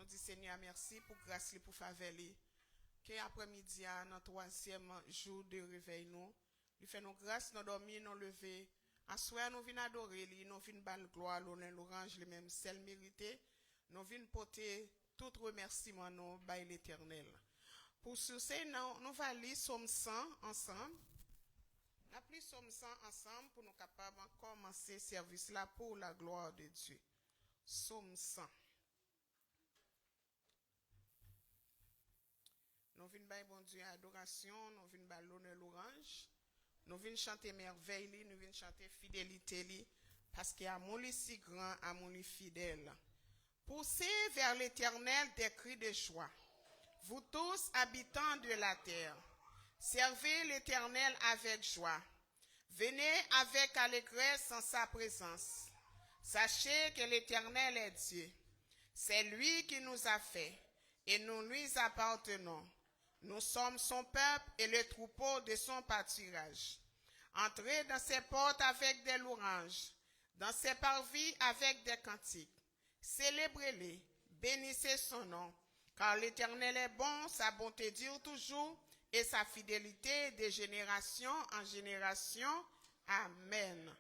dit Seigneur merci pour grâce pour faveur que après-midi à notre troisième jour de réveil nous fait nos grâces nous dormir nous lever à soir nous venons adorer lui nous venons bal gloire l'honneur l'orange les mêmes celles méritées nous venons porter tout remerciement nous by l'Éternel pour ce nous va lire Somme 100 ensemble. Nous pris Somme 100 ensemble pour nous capables de commencer ce service là pour la gloire de Dieu. Somme 100. Nous venons bailler bon Dieu adoration, nous venons bailler l'honneur l'orange, nous venons chanter merveille, nous venons chanter fidélité parce qu'il y a amour si grand, amour fidèle. Poussez vers l'Éternel des cris de joie. Vous tous habitants de la terre, servez l'Éternel avec joie. Venez avec allégresse en sa présence. Sachez que l'Éternel est Dieu. C'est lui qui nous a fait et nous lui appartenons. Nous sommes son peuple et le troupeau de son pâturage. Entrez dans ses portes avec des louanges, dans ses parvis avec des cantiques. Célébrez-les, bénissez son nom, car l'Éternel est bon, sa bonté dure toujours, et sa fidélité de génération en génération. Amen.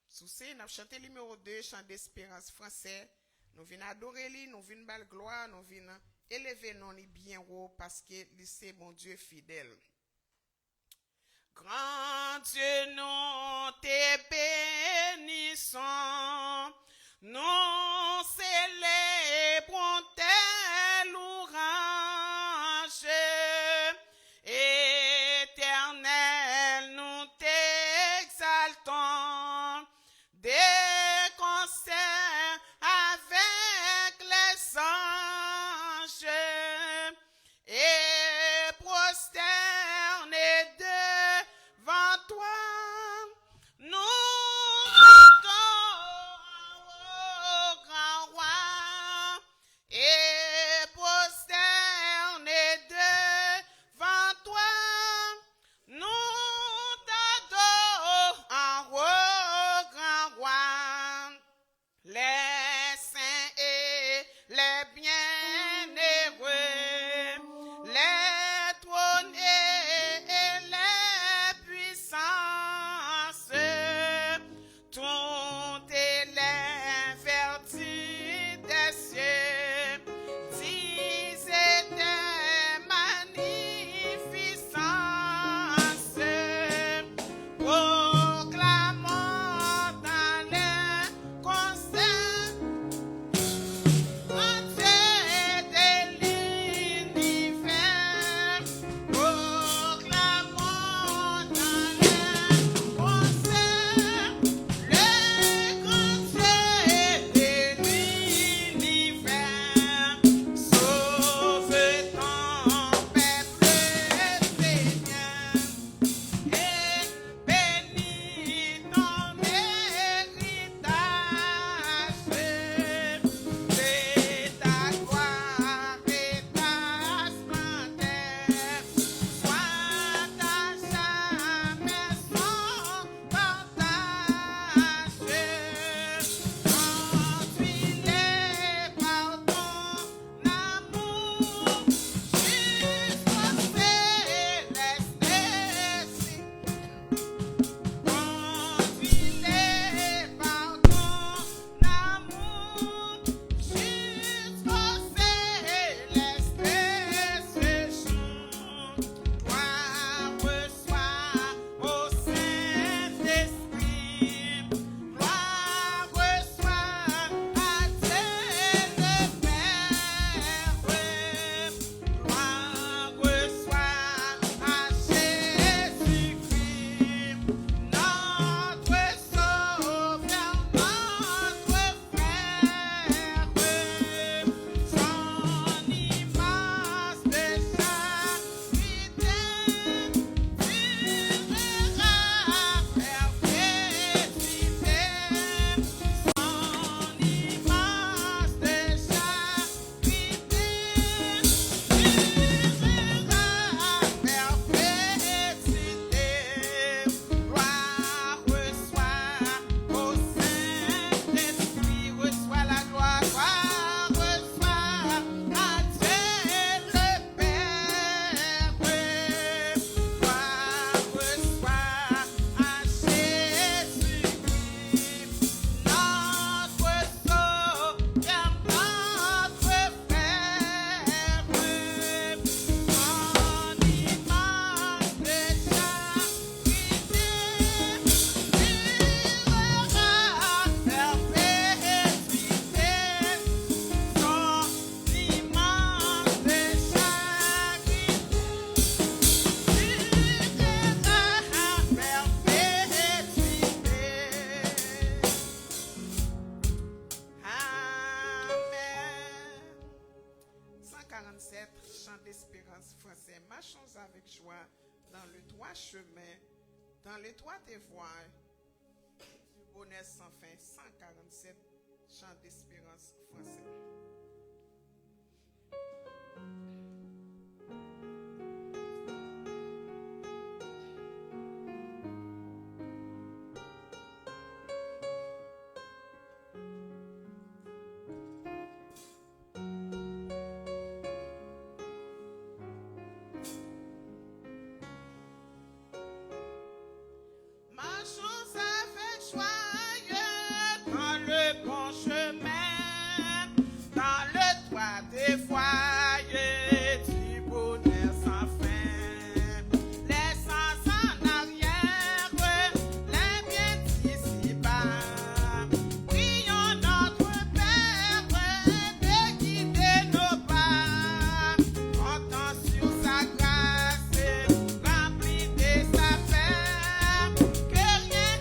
Sous ce, nous avons chanté le numéro 2, chant d'espérance français. Nous venons adorer lui, nous venons belle gloire, nous venons élever non bien haut parce que c'est mon Dieu fidèle. Grand Dieu, nous te bénissons, nous célébrons tes louanges. Éternel, nous t'exaltons, des concerts avec les anges, et prosternés devant toi, nous d'espérance français. Marchons avec joie dans le droit chemin, dans l'étroite voie du bonheur sans fin. 147 chants d'espérance français. Marchons avec joie dans le bon chemin, dans le droit des voies du bonheur sans fin. Laissons en arrière les biens d'ici-bas. Prions notre Père de guider nos pas. Comptons sur sa grâce, remplie de sa paix. Que rien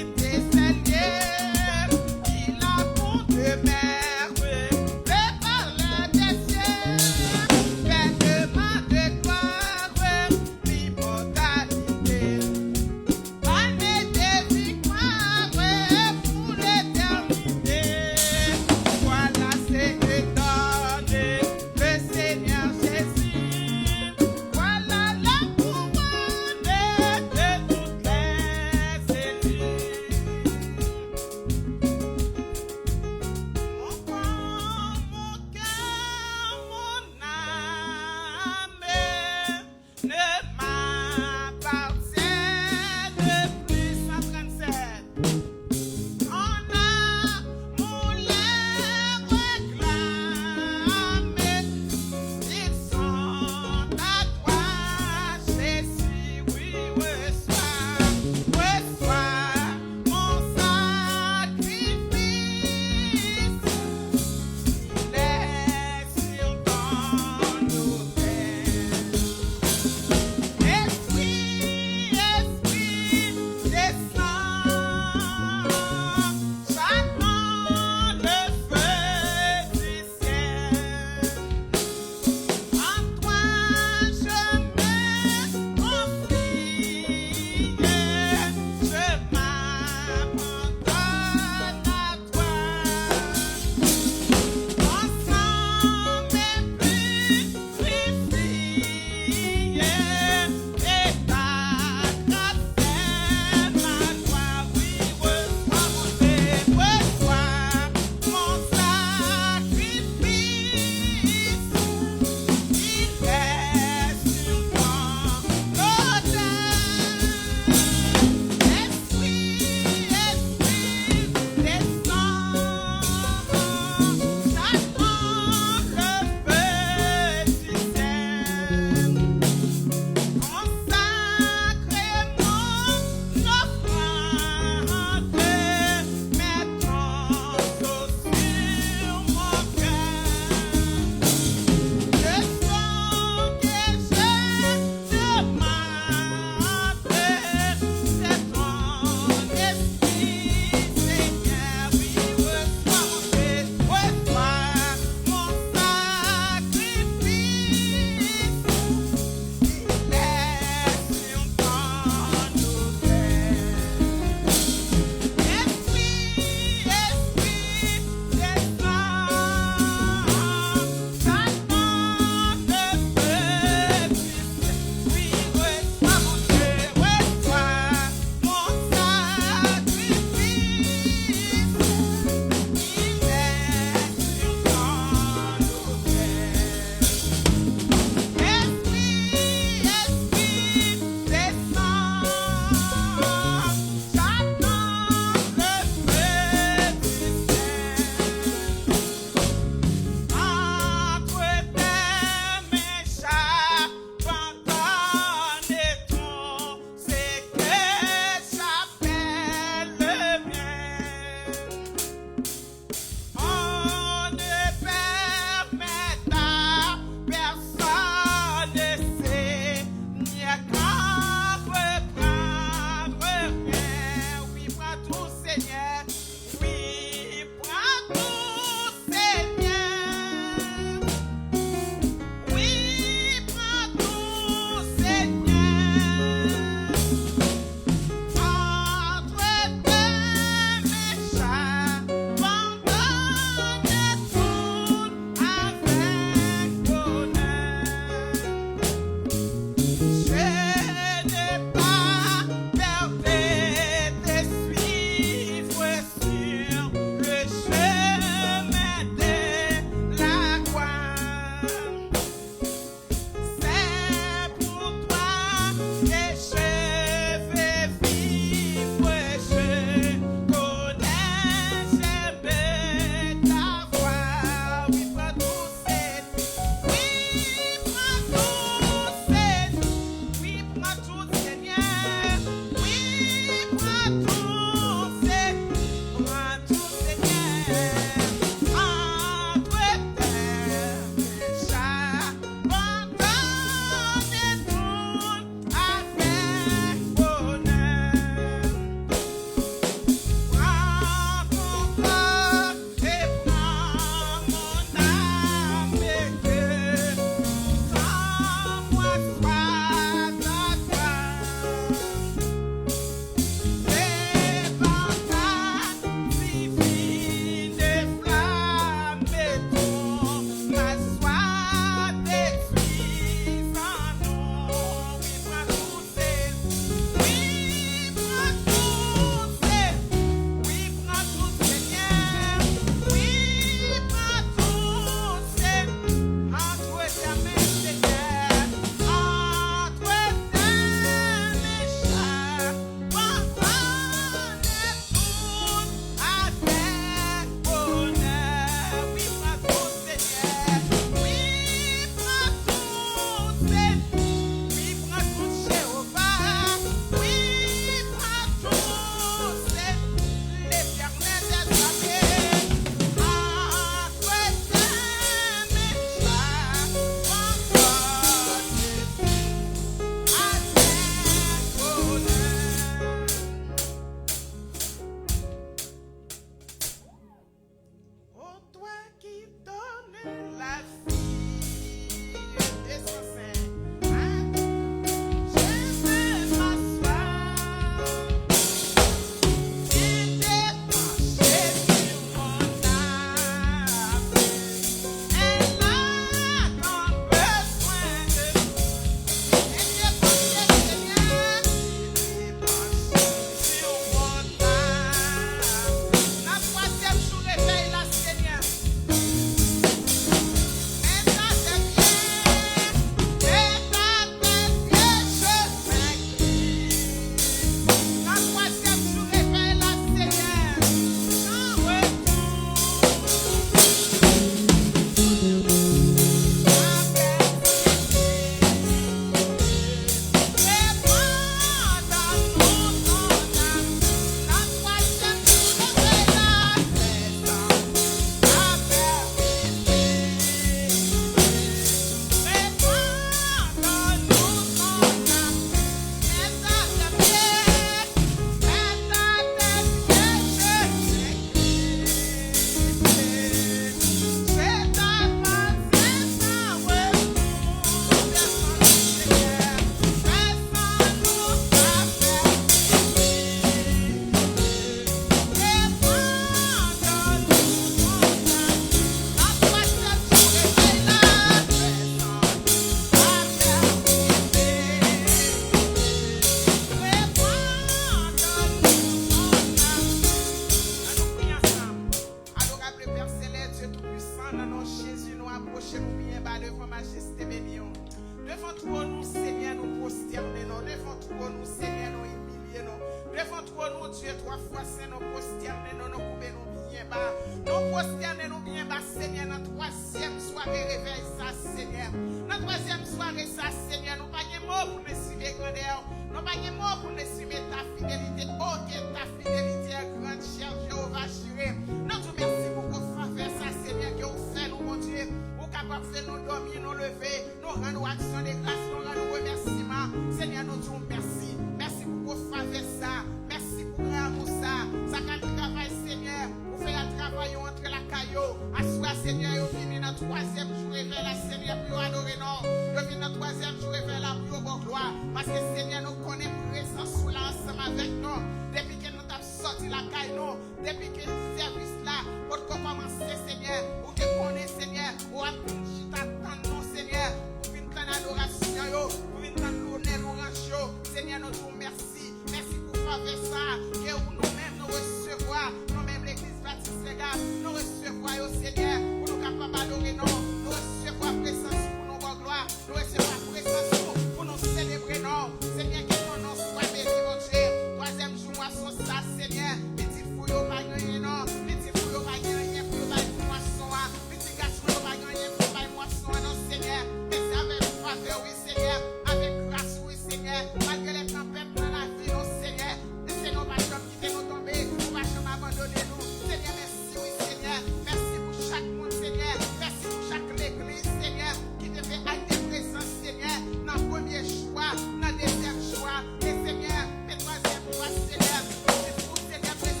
nous, Dieu, 3 fois, c'est nos prosterner, nous couper nous bien bas. Nous prosterner nous bien bas, Seigneur, notre 3e soirée réveil ça, Seigneur. Notre 3e soirée ça, Seigneur, nous pas de mots pour nous estimer grandeur. Nous pas de mots pour nous estimer ta fidélité. Oh Dieu, ta fidélité est grande, cher Jéhovah Jireh. Nous te merci pour vos faveurs, ça, Seigneur, que vous faites nous, mon Dieu. Vous capable de faire nous dormir, nous lever, nous rendre action de grâce, nous rendre remerciements. Seigneur, nous disons merci. Merci pour vos faveurs, ça. Merci pour l'amour, ça. Ça quand le travail, Seigneur, vous faites le travail entre la caillou. Assois, Seigneur, vous venez dans 3e jour et vers la Seigneur, pour adorer, non. Vous venez dans 3e jour et vers la plus haute gloire. Parce que, Seigneur, nous connaissons présence sous là ensemble avec nous. Depuis que nous avons sorti la caillou, depuis que le service là, pour commencer, Seigneur, vous connaissez, Seigneur, vous attendons, Seigneur, vous venez dans l'adoration, vous venez dans l'honneur, l'orange, Seigneur, nous vous merci. Merci pour faveur ça, que nous-mêmes nous recevoir, nous-mêmes l'église baptiste Légal, nous recevoir, Seigneur, pour nous capables d'adorer, nous recevoir présence pour nous voir gloire, nous recevoir présence pour nous célébrer, non, Seigneur, que ton nom soit béni, mon Dieu. 3e jour, moisson ça, Seigneur, petit fouillot, pas gagner, non, petit fouillot, pas gagner, pour nous moisson, petit garçon, pas gagner, pour nous moisson, non, Seigneur, mais c'est avec faveur, oui, Seigneur, avec grâce, oui, Seigneur, malgré les tempêtes dans la vie, non, Seigneur, c'est nos pas jamais quitter nous tomber, nous pas jamais abandonner nous, Seigneur, merci, oui, Seigneur, merci pour chaque monde, Seigneur, merci pour chaque l'église, Seigneur, qui te fait acte de présence, Seigneur, dans le premier choix, dans le deuxième choix, et Seigneur, mais 3e choix, Seigneur, c'est pour Seigneur, présence.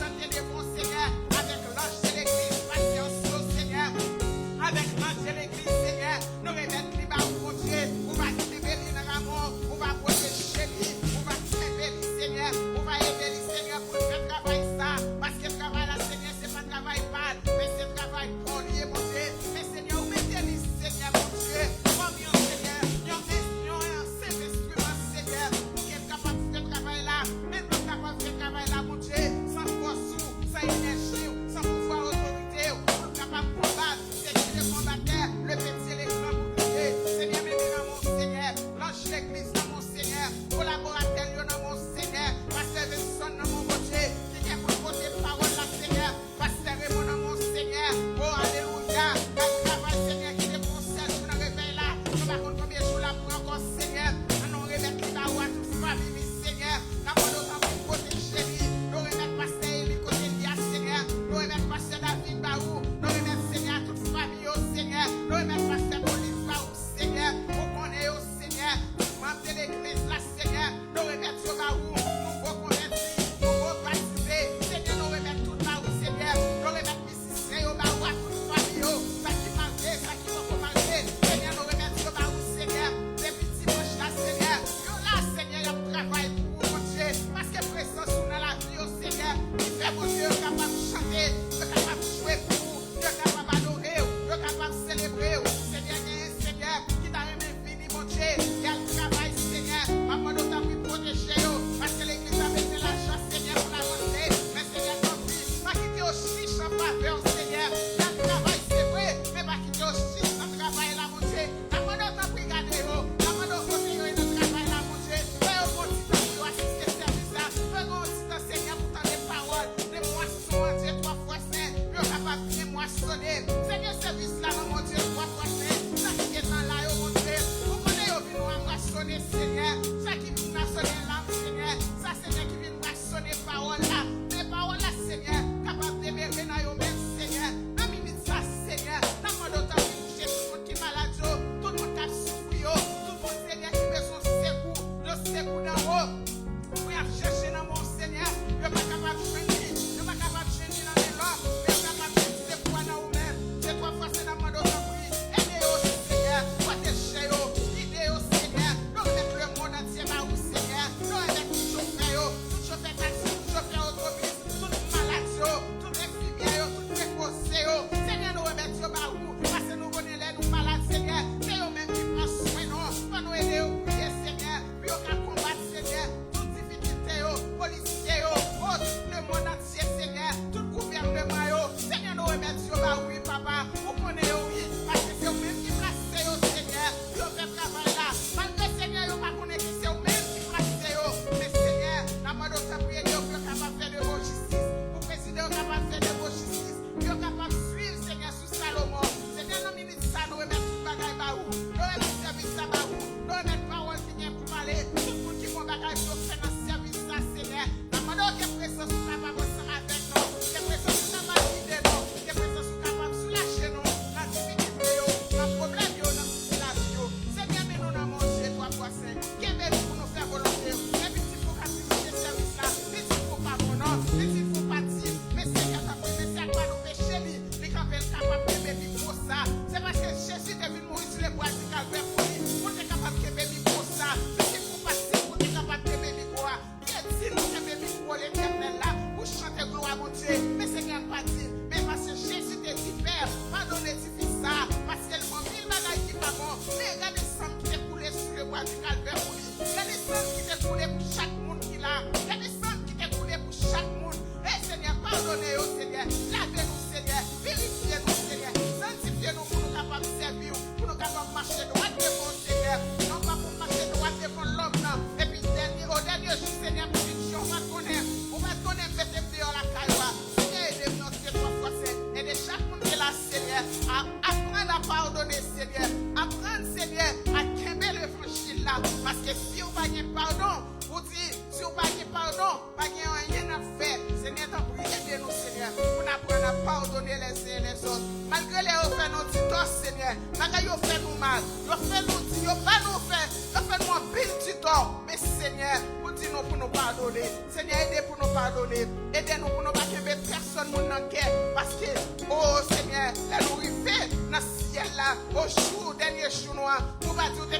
Seigneur. Malgré yo fait nous mal, yo fait nous dire, yo pas nous faire, yo fait nous en pile du tort. Mais Seigneur, pour dire nous pour nous pardonner. Seigneur, aidez pour nous pardonner. Aidez-nous pour nous pas que personne nous n'en quête. Parce que, oh Seigneur, la nous arrive dans ce ciel là, au jour, dernier jour noir, pour pas dire que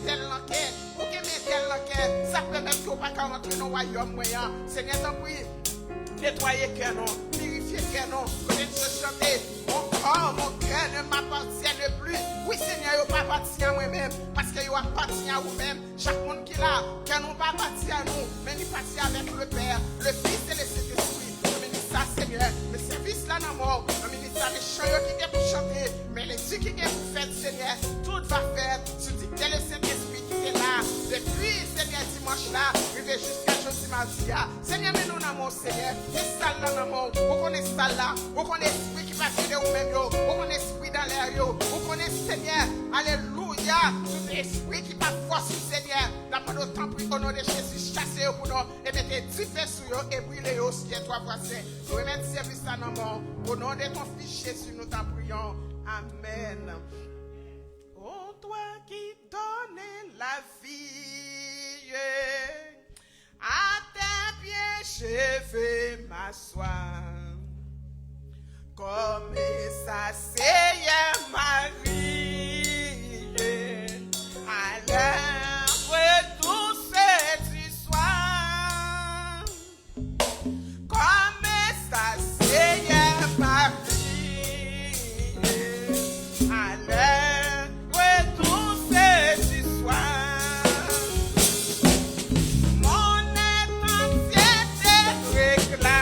tel l'enquête, pour que tel l'enquête, ça permet que nous pas rentrer dans le royaume moyen. Seigneur, t'en prie. Nettoyer cœur non, purifier cœur non, connaître ce chanter. Mon cœur ne m'appartient plus. Oui, Seigneur, il m'appartient à moi-même. Parce qu'il appartient à vous-même. Chaque monde qui est là, qui n'a pas appartient à nous, mais il appartient avec le Père, le Fils et le Saint-Esprit. Le ministère, Seigneur, le service là dans mort, le ministère des chants qui est pour chanter, mais les dieux qui est pour faire, Seigneur, tout va faire. Tu dis que le Saint-Esprit qui est là, depuis, Seigneur, dimanche là, arrivé jusqu'à jeudi mardi. Seigneur, mais nous dans mon Seigneur, et ça là dans mon, vous connaissez ça là, vous connaissez l'esprit qui va tirer vous-même, vous connaissez l'esprit dans l'air, vous connaissez Seigneur, alléluia, tout esprit qui va forcer Seigneur, d'après le temps pour qu'on ait Jésus chassé pour nous, et mettez du feu sur eux et brûlez eux si est toi voisin. Nous remettons service à nos morts, au nom de ton Fils Jésus, nous t'en prions. Amen. Oh, toi qui donnes la vie, à tes pieds je vais m'asseoir. Comme ça Seigneur Marie, à l'heure douce du soir. Comme ça Seigneur Marie, à l'heure douce du soir. Mon être entier te réclame.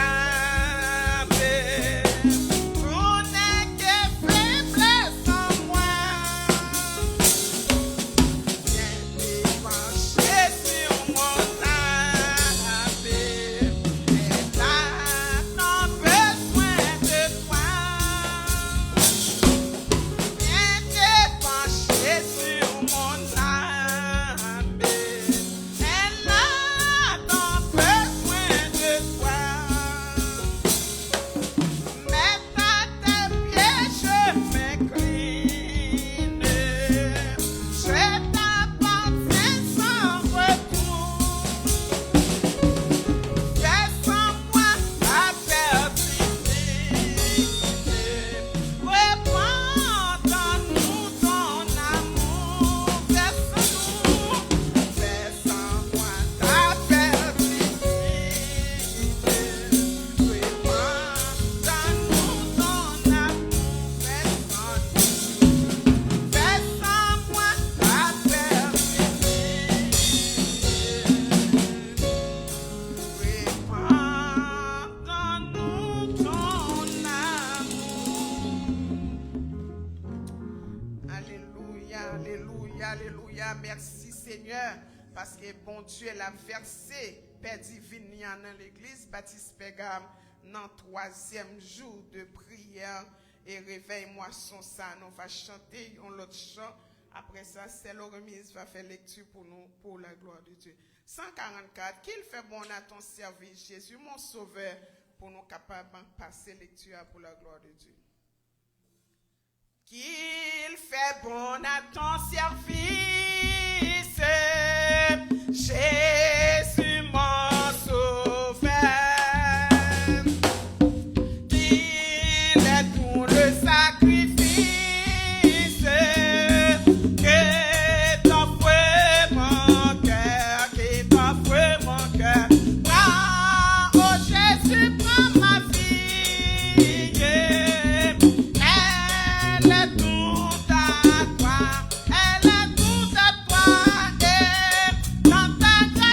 Alléluia, merci Seigneur, parce que bon Dieu l'a versé, Père divin, dans l'église Baptiste Pégame, dans le 3e jour de prière et réveille-moi son ça. Nous va chanter un autre chant. Après ça, c'est la remise va faire lecture pour nous, pour la gloire de Dieu. 144, qu'il fait bon à ton service, Jésus, mon sauveur, pour nous capables de passer lecture pour la gloire de Dieu. Qu'il fait bon à ton service, Jésus mon sauveur, qu'il est tout le sacrifice que t'offre mon cœur, qui t'offre mon cœur. Prends, oh Jésus, prends ma vie, elle est toute à toi, elle est toute à toi, et dans ta grâce.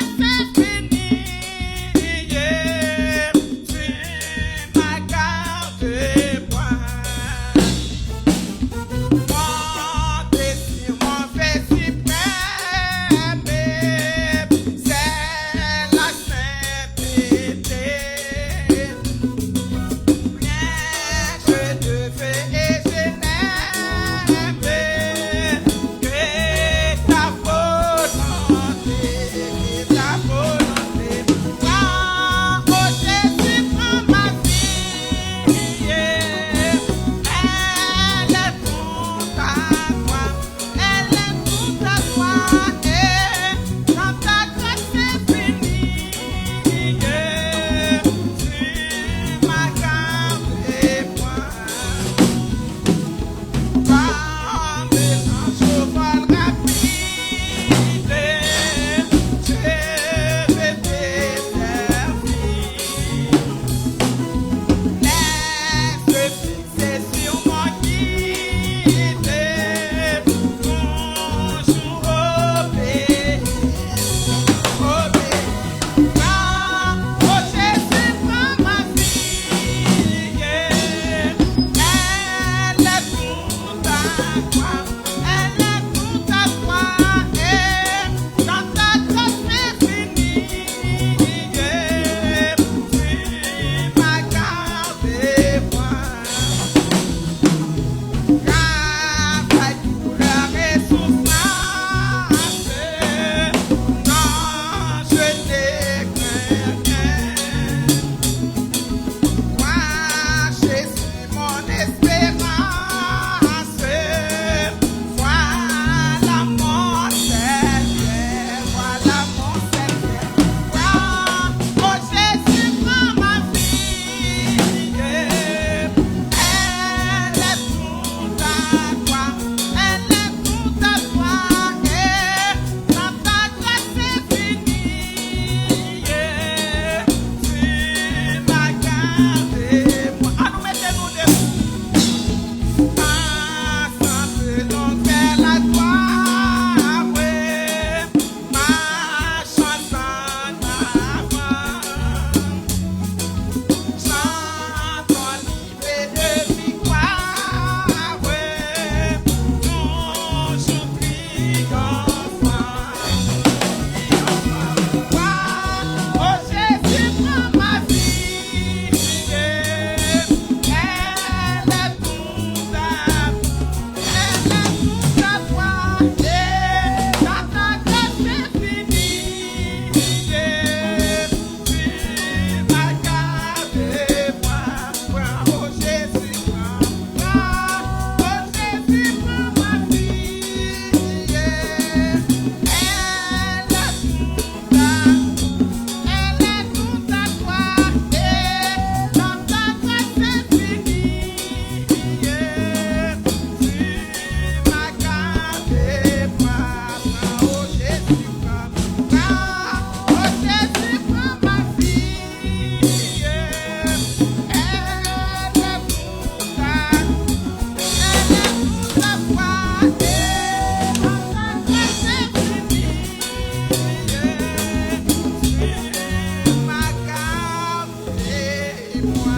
moi.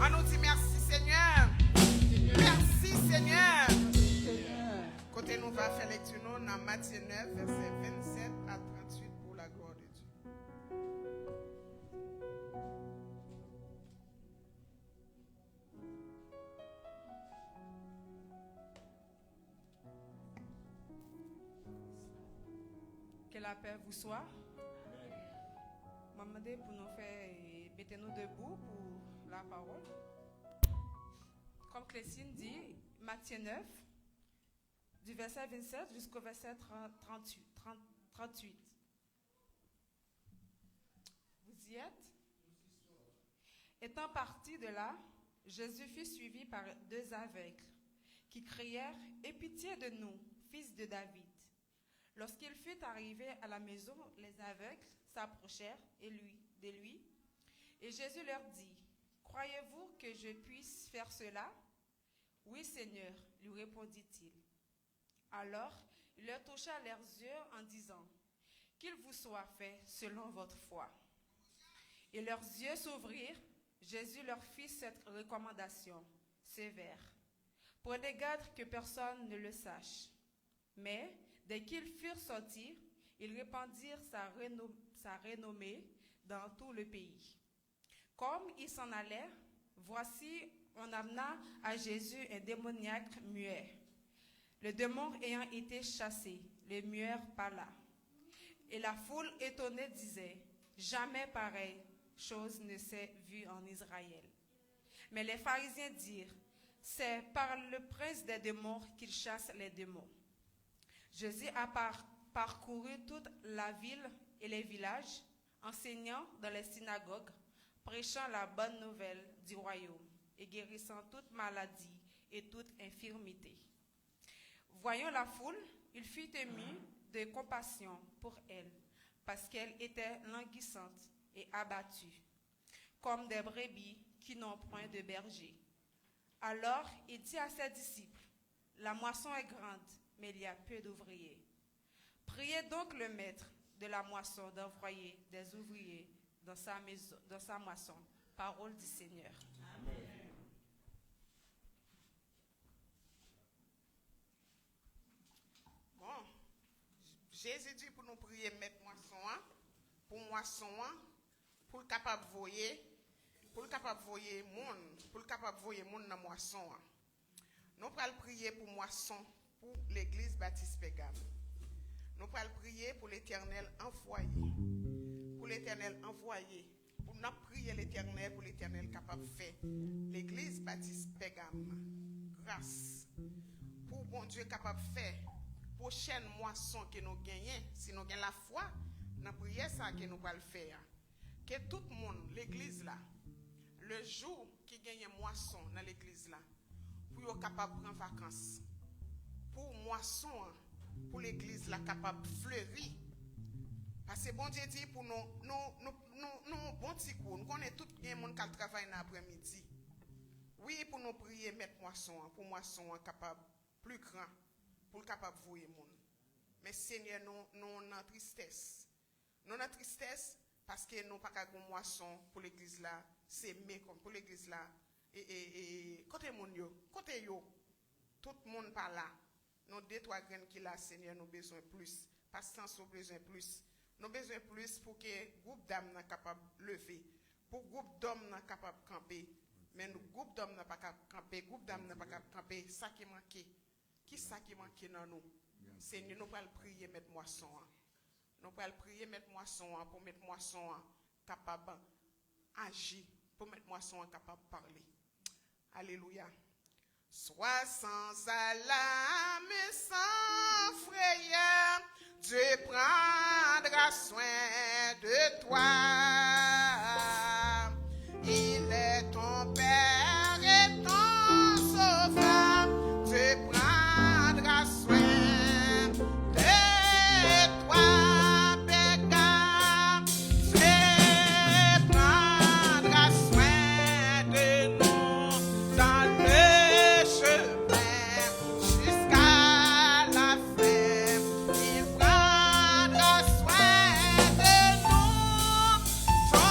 On nous dit merci Seigneur. Merci Seigneur. Côté nous va faire lecture dans Matthieu 9, verset 27 à 38 pour la gloire de Dieu. Que la paix vous soit. Je vais demander pour nous faire, mettez-nous debout pour la parole. Comme Clécine dit, Matthieu 9, du verset 27 jusqu'au verset 38. Vous y êtes? Étant parti de là, Jésus fut suivi par 2 aveugles qui crièrent « Aie pitié de nous, fils de David !» Lorsqu'il fut arrivé à la maison, les aveugles s'approchèrent de lui, et Jésus leur dit, « Croyez-vous que je puisse faire cela ?» « Oui, Seigneur, lui répondit-il. Alors, il leur toucha leurs yeux en disant, « Qu'il vous soit fait selon votre foi. » Et leurs yeux s'ouvrirent. Jésus leur fit cette recommandation sévère. « Prenez garde que personne ne le sache. » Mais, dès qu'ils furent sortis, ils répandirent sa renommée dans tout le pays. Comme ils s'en allaient, voici, on amena à Jésus un démoniaque muet. Le démon ayant été chassé, le muet parla. Et la foule étonnée disait, « Jamais pareille chose ne s'est vue en Israël. » Mais les pharisiens dirent, « C'est par le prince des démons qu'il chasse les démons. » Jésus a parcouru toute la ville et les villages, enseignant dans les synagogues, prêchant la bonne nouvelle du royaume et guérissant toute maladie et toute infirmité. Voyant la foule, il fut ému de compassion pour elle, parce qu'elle était languissante et abattue, comme des brebis qui n'ont point de berger. Alors il dit à ses disciples, « La moisson est grande, mais il y a peu d'ouvriers. Priez donc le maître de la moisson d'envoyer des ouvriers dans sa moisson. » Parole du Seigneur. Amen. Bon, Jésus dit pour nous prier mettre moisson, pour moisson, pour le capable voyer, monde, pour le capable voyer monde dans moisson. Nous allons prier pour moisson pour l'église Baptiste Pégam. Nous allons prier pour l'Éternel envoyé. Pour l'Éternel envoyé. Pour nous prier l'Éternel, pour l'Éternel capable de faire l'église Baptiste Pégam. Grâce. Pour bon Dieu capable de faire prochaine moisson que nous gagnons, si nous gagnons la foi, nous prions ça que nous allons faire. Que tout le monde, l'église là, le jour qui gagne moisson dans l'église là, pour être capable de prendre vacances. Pour moisson, pour l'église là capable de fleurir. Parce que bon Dieu dit pour nous bon petit coup, nous connaissons tout le monde qui travaille dans l'après-midi. Oui, pour nous prier mettre moisson, pour moisson capable plus grand, pour capable de voir monde. Mais Seigneur, nous en tristesse. Nous en tristesse parce que nous pas qu'à moisson pour l'église là, c'est mais comme pour l'église là et côté monde yo, côté yo, tout le monde pas là. Nous 2-3 graines qui là, Seigneur, nous besoin plus. Patience, nous besoin plus. Nous besoin plus pour que groupe d'âmes soit capable de lever, pour groupe d'hommes soit capable de camper. Mais nous groupe d'hommes n'est pas capable de camper, groupe d'âmes n'est pas capable de camper. Ça qui manque. Qui ça qui manque dans nous? Seigneur, nous allons prier mettre moisson. Nous allons prier mettre moisson pour mettre moisson capable d'agir, pour mettre moisson capable de parler. Alléluia. Sois sans alarme et sans frayeur, Dieu prendra soin de toi. Il est ton Père et ton Sauveur, Dieu prendra soin de toi. Pégam, Dieu prendra soin de nous dans le jusqu'à la fin, il prendra soin de nous.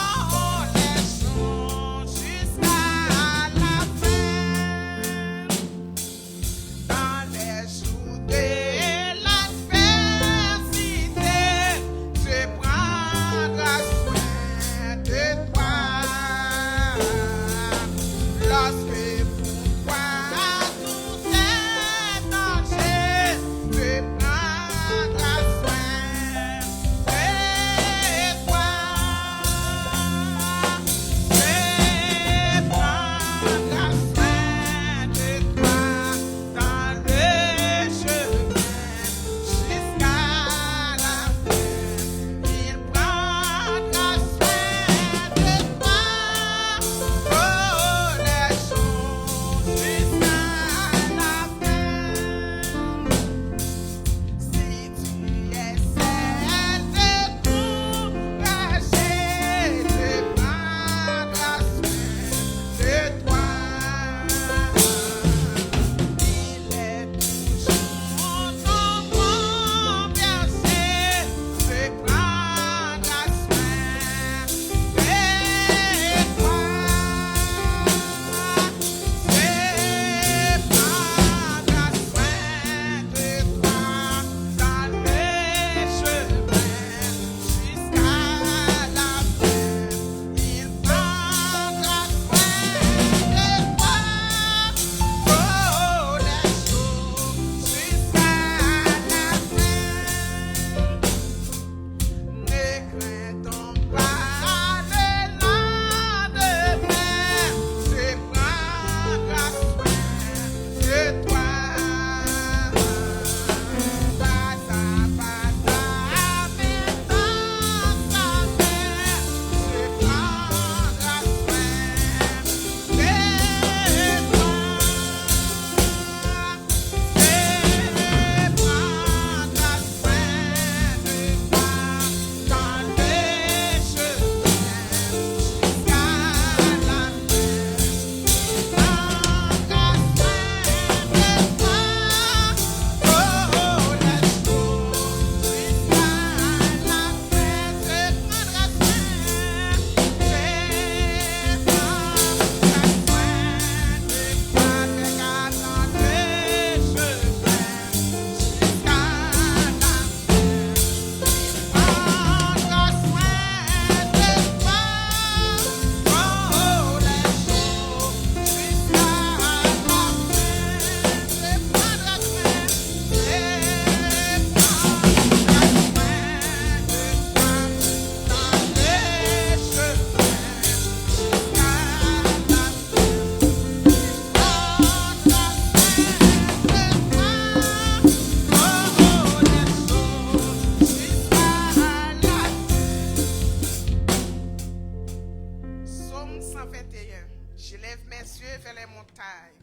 121. Je lève mes yeux vers les montagnes.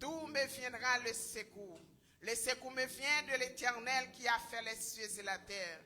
D'où me viendra le secours? Le secours me vient de l'Éternel qui a fait les cieux et la terre.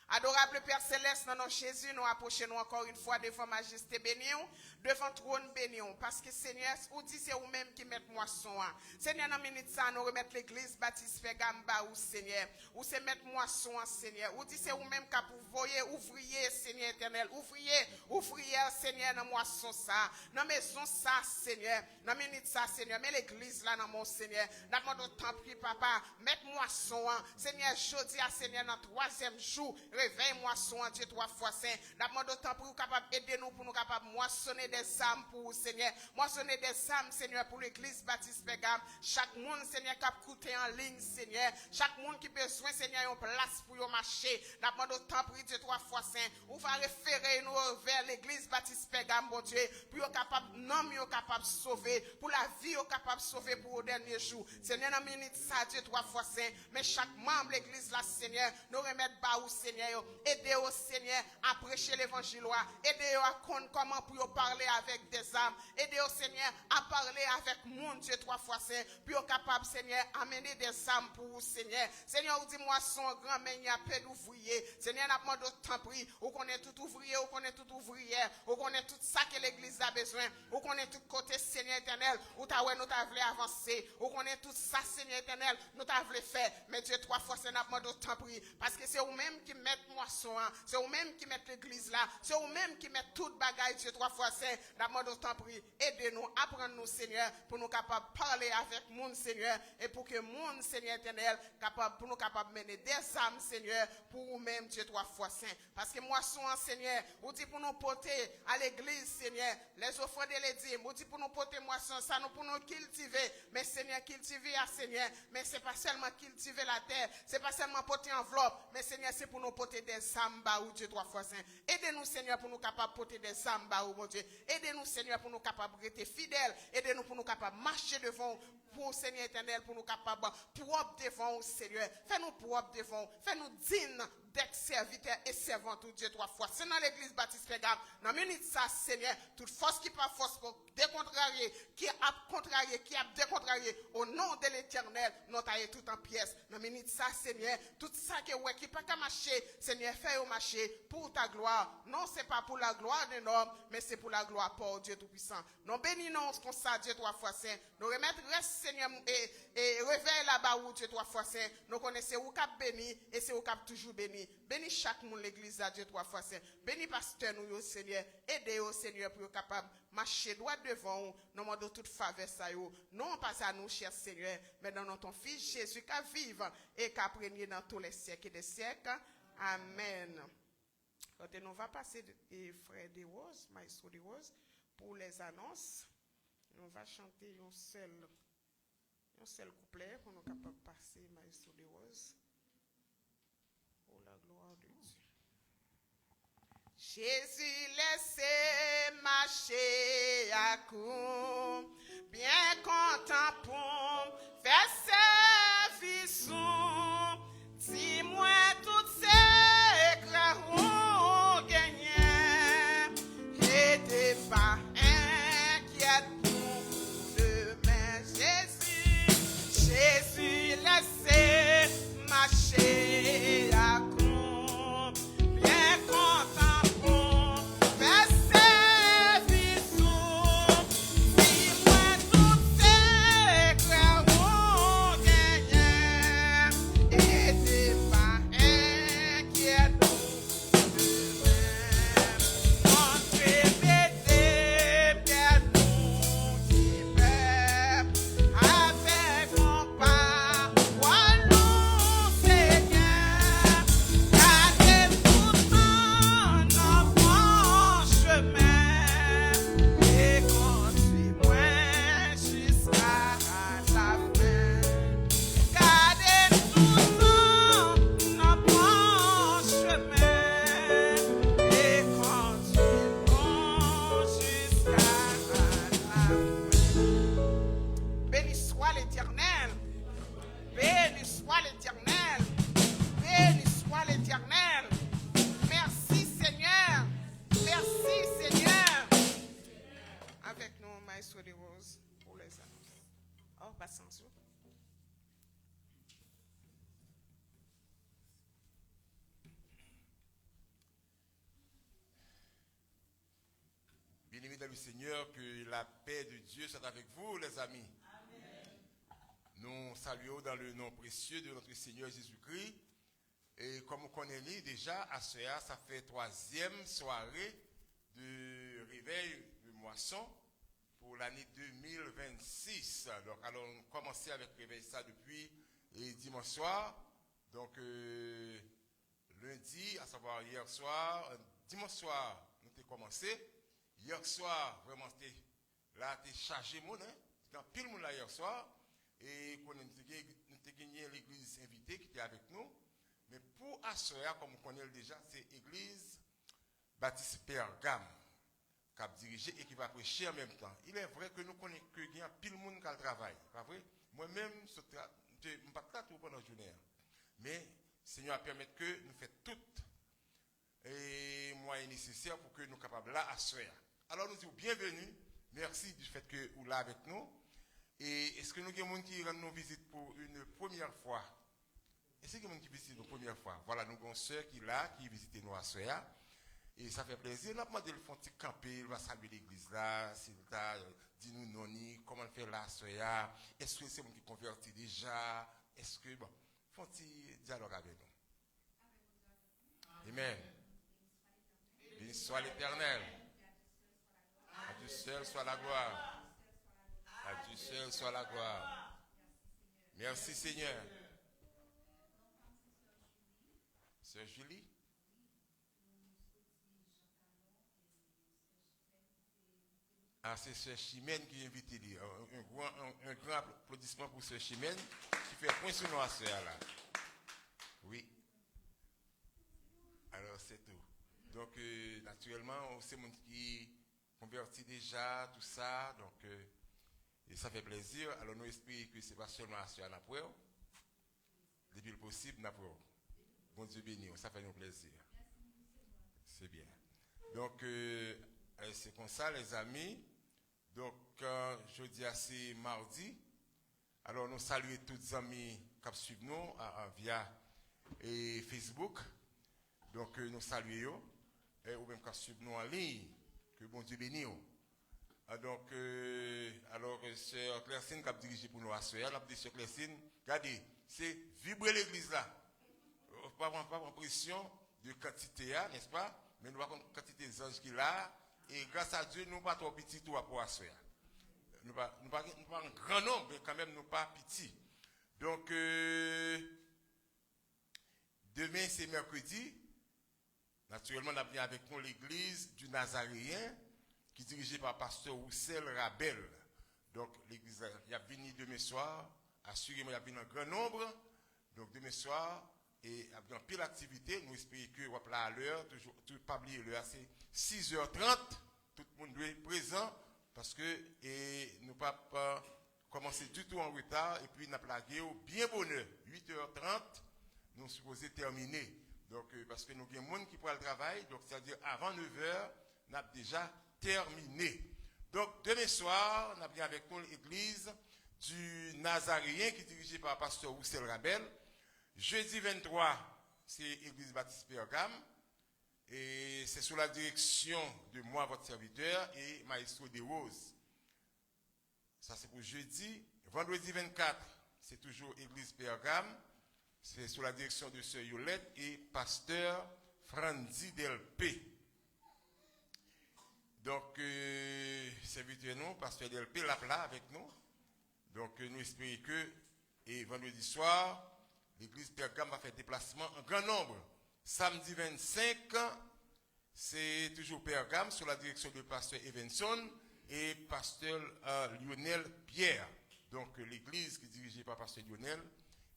Adorable Père Céleste, dans nos Jésus, nous approchons encore une fois devant Majesté bénion, devant trône bénion, parce que Seigneur, ou dit c'est vous-même qui mettez moisson. Seigneur, dans minute ça, nous remettons l'église baptiste Gamba ou Seigneur, ou c'est mettre moisson, Seigneur, ou dit c'est vous-même qui voyez ouvrier, Seigneur éternel, ouvrier, Seigneur, dans moisson ça, dans maison ça, Seigneur, dans minute ça, Seigneur, mais l'église là, dans mon Seigneur, dans mon temps prie, papa, mettez moisson, Seigneur, jeudi à Seigneur, dans 3e jour, réveille-moi, son Dieu, 3 fois saint. Demande autant pour nous capable d'aider nous, pour nous capable moissonner des âmes pour vous, Seigneur. Moissonner des âmes, Seigneur, pour l'église baptiste Pégam. Chaque monde, Seigneur, qui a coûté en ligne, Seigneur. Chaque monde qui a besoin, Seigneur, une place pour y marcher. Demande autant pour Dieu, 3 fois saint. On va référer nous vers l'église baptiste Pégam, mon Dieu, pour y capable, non, y capable de sauver, pour la vie, y capable de sauver pour le dernier jour. Seigneur, dans minute ça, Dieu, 3 fois saint. Mais chaque membre de l'église, là, Seigneur, nous remettre bas au Seigneur. Aidez au Seigneur à prêcher l'évangile, aidez à connaître comment pour parler avec des âmes, aidez au Seigneur à parler avec mon Dieu 3 fois saint, puis au capable Seigneur amener des âmes pour vous, Seigneur. Seigneur, dis-moi son grand mais il y a peu d'ouvriers. Seigneur, n'a pas d'autre temps pris, on connaît tout ouvrier, on connaît tout ouvrière, on connaît tout ça que l'église a besoin, on connaît tout côté Seigneur éternel, où ta ouais nous t'a voulu avancer, on connaît tout ça Seigneur éternel, nous t'a voulu faire, mais Dieu 3 fois saint n'a pas d'autre temps pris, parce que c'est vous-même qui mettez moisson, c'est vous-même qui mettez l'église là, c'est vous-même qui mettez toute bagaille Dieu 3 fois saint. D'abord autant prie, aidez-nous, apprenez-nous Seigneur, pour nous capables de parler avec mon Seigneur, et pour que mon Seigneur éternel capable pour nous capables de mener des âmes Seigneur pour vous-même Dieu 3 fois saint. Parce que moisson Seigneur, vous dit pour nous porter à l'église Seigneur, les offrandes de l'édit, vous dit pour nous porter moisson, ça nous pour nous cultiver, mais Seigneur cultiver à Seigneur, mais c'est pas seulement cultiver la terre, c'est pas seulement porter enveloppe, mais Seigneur c'est pour nous porter des âmes ou Dieu 3 fois saint. Aidez-nous Seigneur pour nous capables de porter des âmes ou mon Dieu. Aidez-nous Seigneur pour nous capables de rester fidèles. Aidez-nous pour nous capables de marcher devant pour Seigneur éternel, pour nous capables propre devant Seigneur. Fais-nous propre devant, fais-nous dignes d'être serviteurs et servantes de Dieu 3 fois. C'est dans l'église baptiste Pégam. Dans minute ça Seigneur, toute force qui pas force pour décontrarier, qui a contrarié, qui a décontrarié au nom de l'Éternel, nous taillons tout en pièces. Dans minute ça Seigneur, tout ça qui pas qu'à marcher, Seigneur, fais au marcher pour ta gloire. Non, c'est pas pour la gloire d'un homme, mais c'est pour la gloire pour Dieu Tout-Puissant. Nous bénissons comme ça Dieu 3 fois saint. Nous remettons reste Seigneur et réveille là-bas où Dieu 3 fois saint. Nous connaissons où cap béni et c'est où cap toujours béni. Bénis chaque monde l'église à Dieu 3 fois saint. Bénis pasteur nous Seigneur. Aidez au Seigneur pour être capable marcher droit devant nous. Nous demandons toute faveur ça yo. Non pas à nous cher Seigneur, mais dans ton fils Jésus qui vive et qui a régné dans tous les siècles et des siècles. Amen. Quand on va passer frère de Rose, maestro de Rose, pour les annonces. On va chanter un seul couplet pour nous capables de passer maestro de Rose. Pour la gloire de Dieu. Jésus laissez marcher à coup, bien content pour faire service. Dis-moi toutes ces grands gagnants, et t'es pas inquiète pour demain. Jésus laissez marcher à coup. Bien content pour faire service. Maestro de Rose pour les annonces. Oh, patience. Bien-aimés dans le Seigneur, que la paix de Dieu soit avec vous, les amis. Amen. Nous saluons dans le nom précieux de notre Seigneur Jésus-Christ. Et comme on connaît déjà, à Soya, ça fait 3e soirée de réveil de moisson pour l'année 2026. Donc, allons commencer avec réveil ça depuis dimanche soir. Donc, lundi, à savoir hier soir, dimanche soir, nous avons commencé. Hier soir, vraiment, c'était chargé, mon, hein? C'était pile monde là hier soir. Et nous avons gagné l'église invitée qui était avec nous. Mais pour Assoya, comme on connaît déjà, c'est l'église Baptiste Pergame qui a dirigé et qui va prêcher en même temps. Il est vrai que nous connaissons qu'il y a pile de monde qui travaille. Pas vrai? Moi-même, je ne suis pas là tout pendant la journée. Mais le Seigneur a permis que nous fassions toutes les moyens nécessaires pour que nous soyons capables là à Soya. Alors nous disons bienvenue. Merci du fait que vous êtes là avec nous. Et est-ce que nous avons des gens qui rendent nos visites pour une première fois? Est-ce qu'il y a des gens qui visitent une première fois? Voilà, nous avons une soeur qui est là, qui visite nous à Soya. Et ça fait plaisir. Nous avons demandé le fond de camper, il va saluer l'église là, s'il t'a dit nous noni, comment on fait là à Soya? Est-ce que c'est moi qui convertit déjà? Est-ce que, bon, font un dialogue avec nous. Amen. Béni soit l'Éternel. À Dieu seul soit la gloire. À Dieu seul soit la gloire. Merci Seigneur. Sœur Julie. Ah, c'est Sœur Chimène qui est invitée. Un grand applaudissement pour Sœur Chimène qui fait point sur nous à Sœur là. Oui. Alors c'est tout. Donc naturellement, c'est mon qui converti déjà, tout ça. Donc et ça fait plaisir. Alors nous espérons que ce n'est pas seulement à Sœur Napoué. Depuis le possible, Napoué. Bon Dieu béni, ça fait nous plaisir. C'est bien. Donc, c'est comme ça, les amis. Donc, jeudi, c'est mardi. Alors, nous saluons tous les amis qui suivent nous via Facebook. Donc, nous saluons. Ou même qui suivent nous en ligne. Que bon Dieu bénisse. Donc, alors, Sœur Clercine qui a dirigé pour nous à Soya, la petite Sœur Clercine, regardez, c'est vibrer l'église là. Pas en pression de quantité, n'est-ce pas? Mais nous avons une quantité d'anges qui là. Et grâce à Dieu, nous ne sommes pas trop petits tout rapport à Soya. Nous ne sommes pas un grand nombre, mais quand même, nous ne sommes pas petits. Donc, demain, c'est mercredi. Naturellement, on a bien avec nous l'église du Nazaréen, qui est dirigée par pasteur Roussel Rabel. Donc, l'église, il y a venu demain soir. Assurément, il y a venu un grand nombre. Donc, demain soir, et avec une pile d'activité, nous espérons que vous êtes là à l'heure, toujours, pas oublier l'heure, c'est 6h30. Tout le monde doit être présent parce que nous ne pouvons pas commencer du tout en retard. Et puis, nous avons plagué au bien bonheur. 8h30, nous sommes supposés terminer. Donc, parce que nous avons des gens qui prennent le travail, donc c'est-à-dire avant 9h, nous avons déjà terminé. Donc, demain soir, nous avons bien avec nous l'église du Nazaréen qui est dirigée par le pasteur Roussel Rabel. Jeudi 23, c'est l'église Baptiste Pergame. Et c'est sous la direction de moi, votre serviteur, et Maestro de Rose. Ça, c'est pour jeudi. Vendredi 24, c'est toujours l'église Pergame. C'est sous la direction de Sœur Yolette et pasteur Franzi Delpé. Donc, serviteur nous, pasteur Delpé, là avec nous. Donc, nous espérons que, et vendredi soir, l'église Pergame va faire déplacement en grand nombre. Samedi 25, c'est toujours Pergame sous la direction du pasteur Evenson et pasteur Lionel Pierre. Donc l'église qui est dirigée par pasteur Lionel,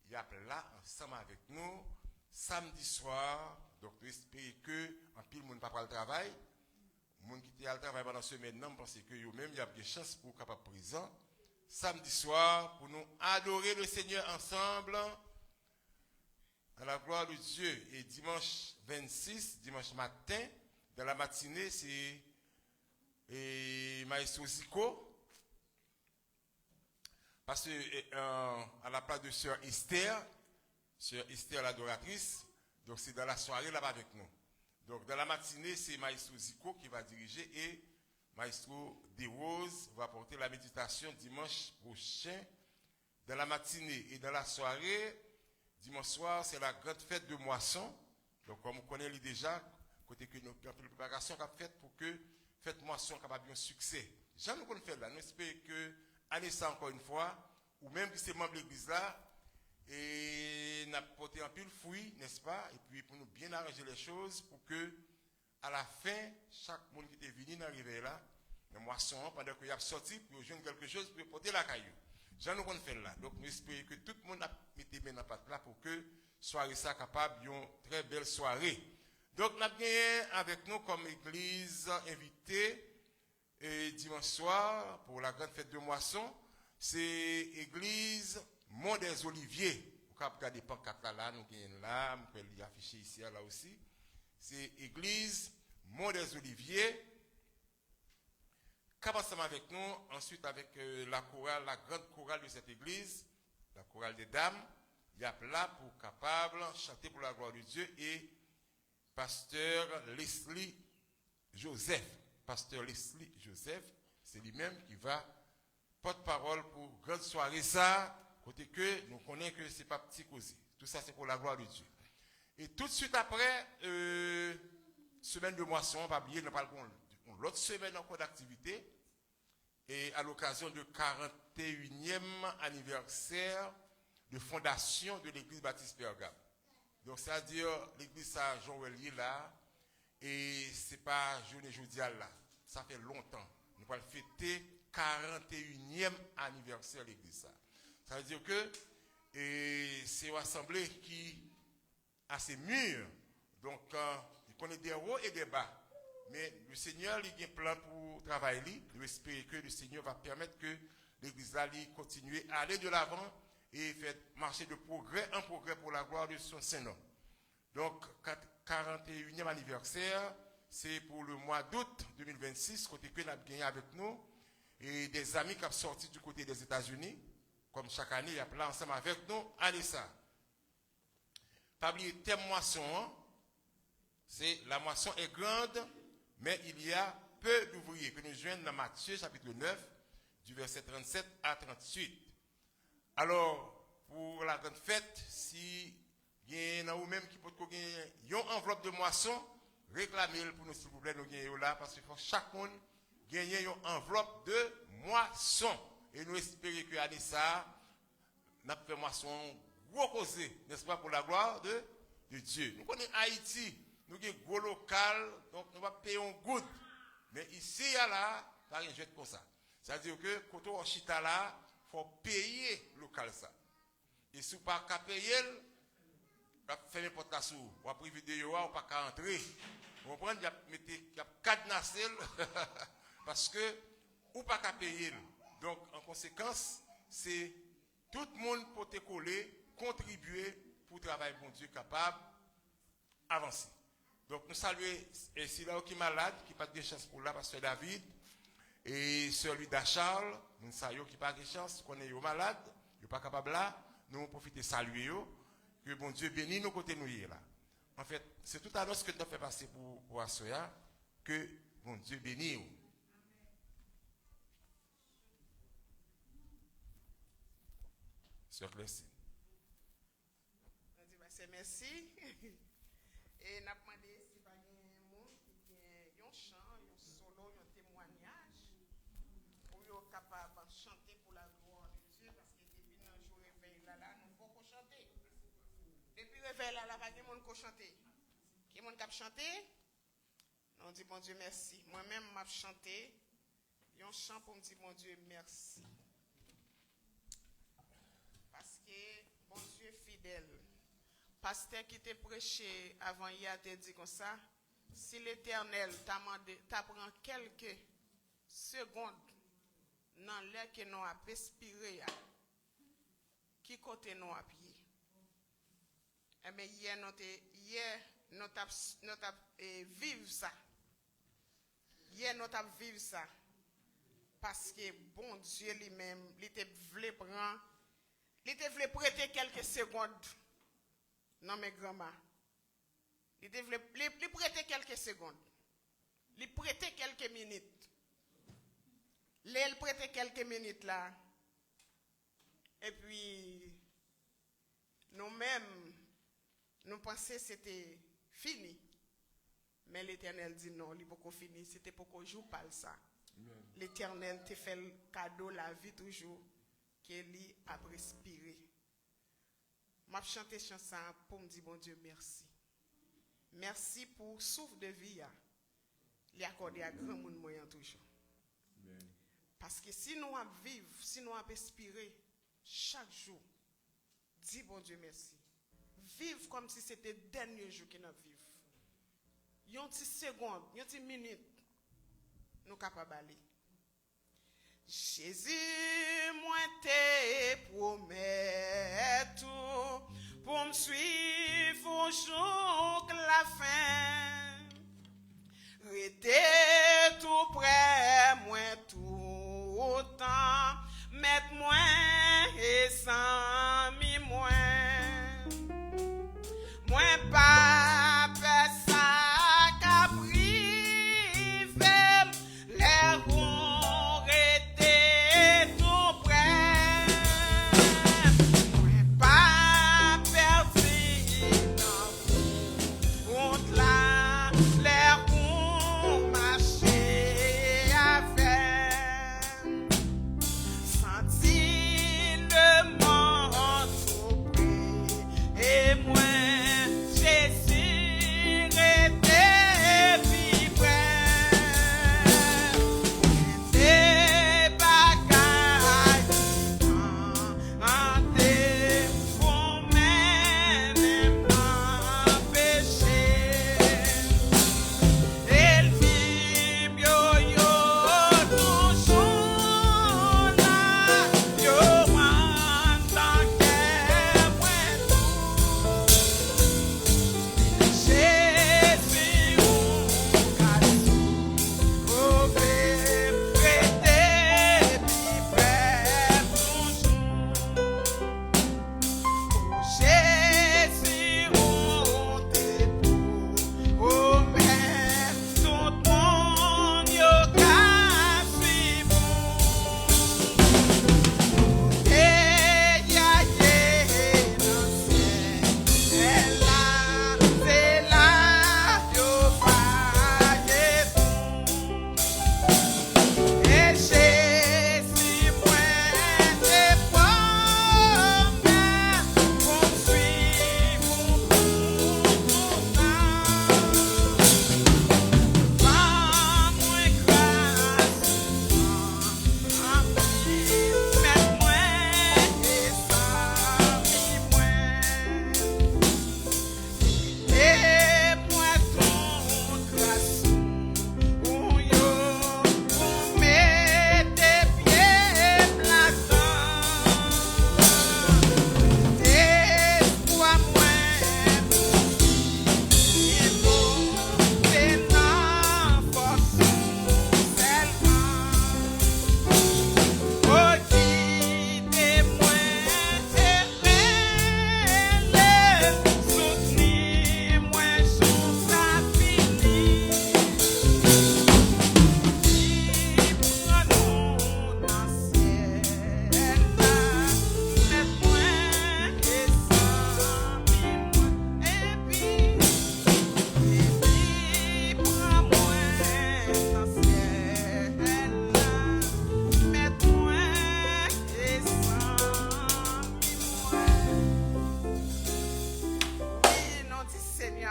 il y a là ensemble avec nous samedi soir. Donc nous espérons que en pile monde pas le travail. Les gens qui étaient à le travail pendant la semaine, non, parce que eux-mêmes, il y a des chances pour capable présent. Samedi soir, pour nous adorer le Seigneur ensemble. À la gloire de Dieu. Et dimanche 26, dimanche matin, dans la matinée, c'est Maestro Zico parce que à la place de sœur Esther l'adoratrice, donc c'est dans la soirée là-bas avec nous. Donc dans la matinée, c'est Maestro Zico qui va diriger et Maestro Desroses va porter la méditation dimanche prochain dans la matinée. Et dans la soirée, dimanche soir, c'est la grande fête de moisson. Donc comme on connaît déjà, côté que nous avons fait la préparation qu'on a faite pour que fête moisson capable un succès. Jamais qu'on fait là, nous espérons que année ça encore une fois, ou même que c'est membre de l'église là, et n'a porté un pile fruit, n'est-ce pas? Et puis pour nous bien arranger les choses pour que à la fin, chaque monde qui est venu n'arrive là, le moisson, pendant qu'il a sorti, pour joindre quelque chose, pour porter la caillou. J'en ai qu'on fait là. Donc nous espérons que tout le monde a mis bien dans patte là pour que soirée ça capable d'une très belle soirée. Donc nous avons bien avec nous comme église invitée dimanche soir pour la grande fête de moisson, c'est église Mont des Oliviers. Vous pouvez regarder pancarte là, nous avons là, vous pouvez l'afficher ici là aussi. C'est église Mont des Oliviers. Commençons avec nous, ensuite avec la chorale, la grande chorale de cette église, la chorale des dames. Il y a là pour capable chanter pour la gloire de Dieu et pasteur Leslie Joseph. Pasteur Leslie Joseph, c'est lui-même qui va porte-parole pour grande soirée ça, côté que nous connaissons que c'est pas petit causé. Tout ça c'est pour la gloire de Dieu. Et tout de suite après, semaine de moisson, on va oublier, nous parlons l'autre semaine encore d'activité. Et à l'occasion du 41e anniversaire de fondation de l'église Baptiste Pergame. Donc, c'est-à-dire, l'église Saint-Jean-Ouelier là, et c'est pas journée journée là. Ça fait longtemps. Nous allons fêter 41e anniversaire de l'église. Ça veut dire que c'est une assemblée qui a ses murs. Donc, il connaît des hauts et des bas. Mais le Seigneur, il a un plan pour travailler. Nous espérons que le Seigneur va permettre que l'église continue à aller de l'avant et faire marcher de progrès en progrès pour la gloire de son Saint-Nom. Donc, 41e anniversaire, c'est pour le mois d'août 2026, côté que nous avons gagné avec nous, et des amis qui sont sortis du côté des États-Unis, comme chaque année, il y a plein ensemble avec nous. Allez ça. Pas oublier thème moisson, c'est la moisson est grande, mais il y a peu d'ouvriers, que nous joignons dans Matthieu chapitre 9, du verset 37 à 38. Alors, pour la grande fête, si il y en a ou même qui peut gagner une enveloppe de moisson, réclamez-le pour nous, s'il vous plaît, nous gagnons là, parce qu'il faut chaque monde gagner une enveloppe de moisson. Et nous espérons que l'année ça, nous avons fait moisson gros causé, n'est-ce pas, pour la gloire de Dieu. Nous connaissons Haïti, nous avons un gros local, donc nous allons payer un good. Mais ici, il y a là, ça n'a rien de comme ça. C'est-à-dire que quand on chita là, il faut payer le local ça. Et si vous n'avez pas payer, vous faire n'importe quoi sous. Vous avez pris vidéo, vous n'avez pas entrer. Vous comprenez, il y a cadenassé parce que vous n'avez pas payer. Donc, en conséquence, c'est tout le monde pour te coller, contribuer pour travailler pour Dieu capable d'avancer. Donc, nous saluons ici là qui est malade, qui n'a pas de chance pour là, pasteur David, et celui d'Acharles, nous saluons qui n'a pas de chance, qu'on est malade, il n'est pas capable là, nous profitons de saluer, que bon Dieu bénisse nos côtés nous là. En fait, c'est toute annonce que nous avons fait passer pour Assoya, que bon Dieu bénisse. Sœur Clécine. Merci. Et nous avons demandé si pas un monde qui a un chant, un solo, un témoignage, pour être capable de chanter pour la gloire de Dieu, parce que depuis le jour réveil là, nous ne pouvons pas chanter. Depuis le réveil là, pas de monde qui chanter. Qui est monde qui a chanté? On dit bon Dieu merci. Moi-même, je chanté un chant pour me dire mon Dieu merci. Parce que bon Dieu est fidèle. Pasteur qui t'a prêché avant hier t'a dit comme ça, si l'Éternel t'apprend quelques secondes dans l'air que nous avons respiré, qui côté nous à pied? Eh bien, hier, nous avons vécu ça. Hier, nous avons vécu ça. parce que bon Dieu lui-même, il te voulait prendre, il te voulait prêter quelques secondes. Non mais grand-mère. Il te voulait prêter quelques secondes. Il prêtait quelques minutes. Il prêtait quelques minutes là. Et puis nous-mêmes, nous pensions que c'était fini. Mais l'Éternel dit non, il n'est pas fini, c'était pour qu'on joue pas ça. L'Éternel te fait le cadeau la vie toujours qu'il a respiré. M'a chanté chanson pour me dire bon Dieu merci. Merci pour souffle de vie il accordé à grand monde moyen toujours. Parce que si nous vivons, si nous respirer chaque jour, dis bon Dieu merci. Vivre comme si c'était le dernier jour que nous vivons. Yon ti seconde, yon ti minute, nous capables d'aller. Jésus, moi te promets tout pour me suivre au jour que la fin. Restez tout près, moi tout autant, mettre moi et sans mi moi. Moi pas personne.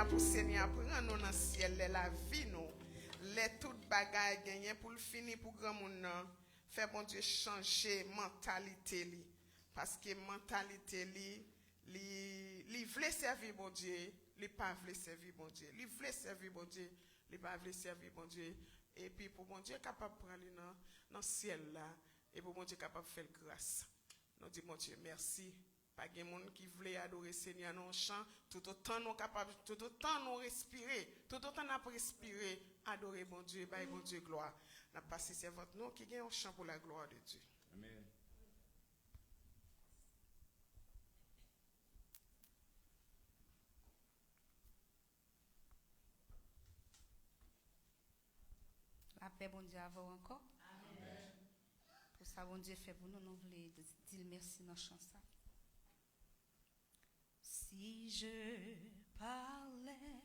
Pour Seigneur, prends-nous dans le ciel, la vie, nous, les toutes bagailles gagnées pour le finir, pour grand monde, faire bon Dieu changer mentalité, parce que mentalité, li voulait servir bon Dieu, li pas voulait servir bon Dieu, li voulait servir bon Dieu, li pas voulait servir bon Dieu, et puis pour bon Dieu capable de prendre dans le ciel là, et pour bon Dieu capable de faire grâce. Nous disons bon Dieu merci. Pas de monde qui voulait adorer Seigneur dans le chant, tout autant nous capables, tout autant nous respirer, tout autant nous respirer, adorer bon Dieu, bye bon Dieu gloire. n'a passé servante nous qui gagne un chant pour la gloire de Dieu. Amen. La paix, bon Dieu, avant encore. Amen. Pour ça, bon Dieu fait pour nous, nous voulons dire merci dans le chant ça. Si je parlais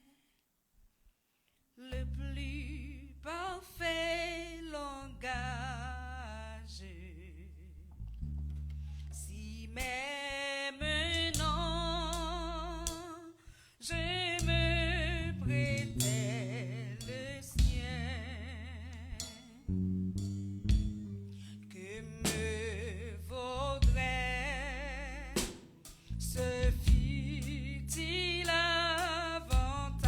le plus parfait langage, si même non, je me prêtais le sien, que me vaudrait ce fut-il avantage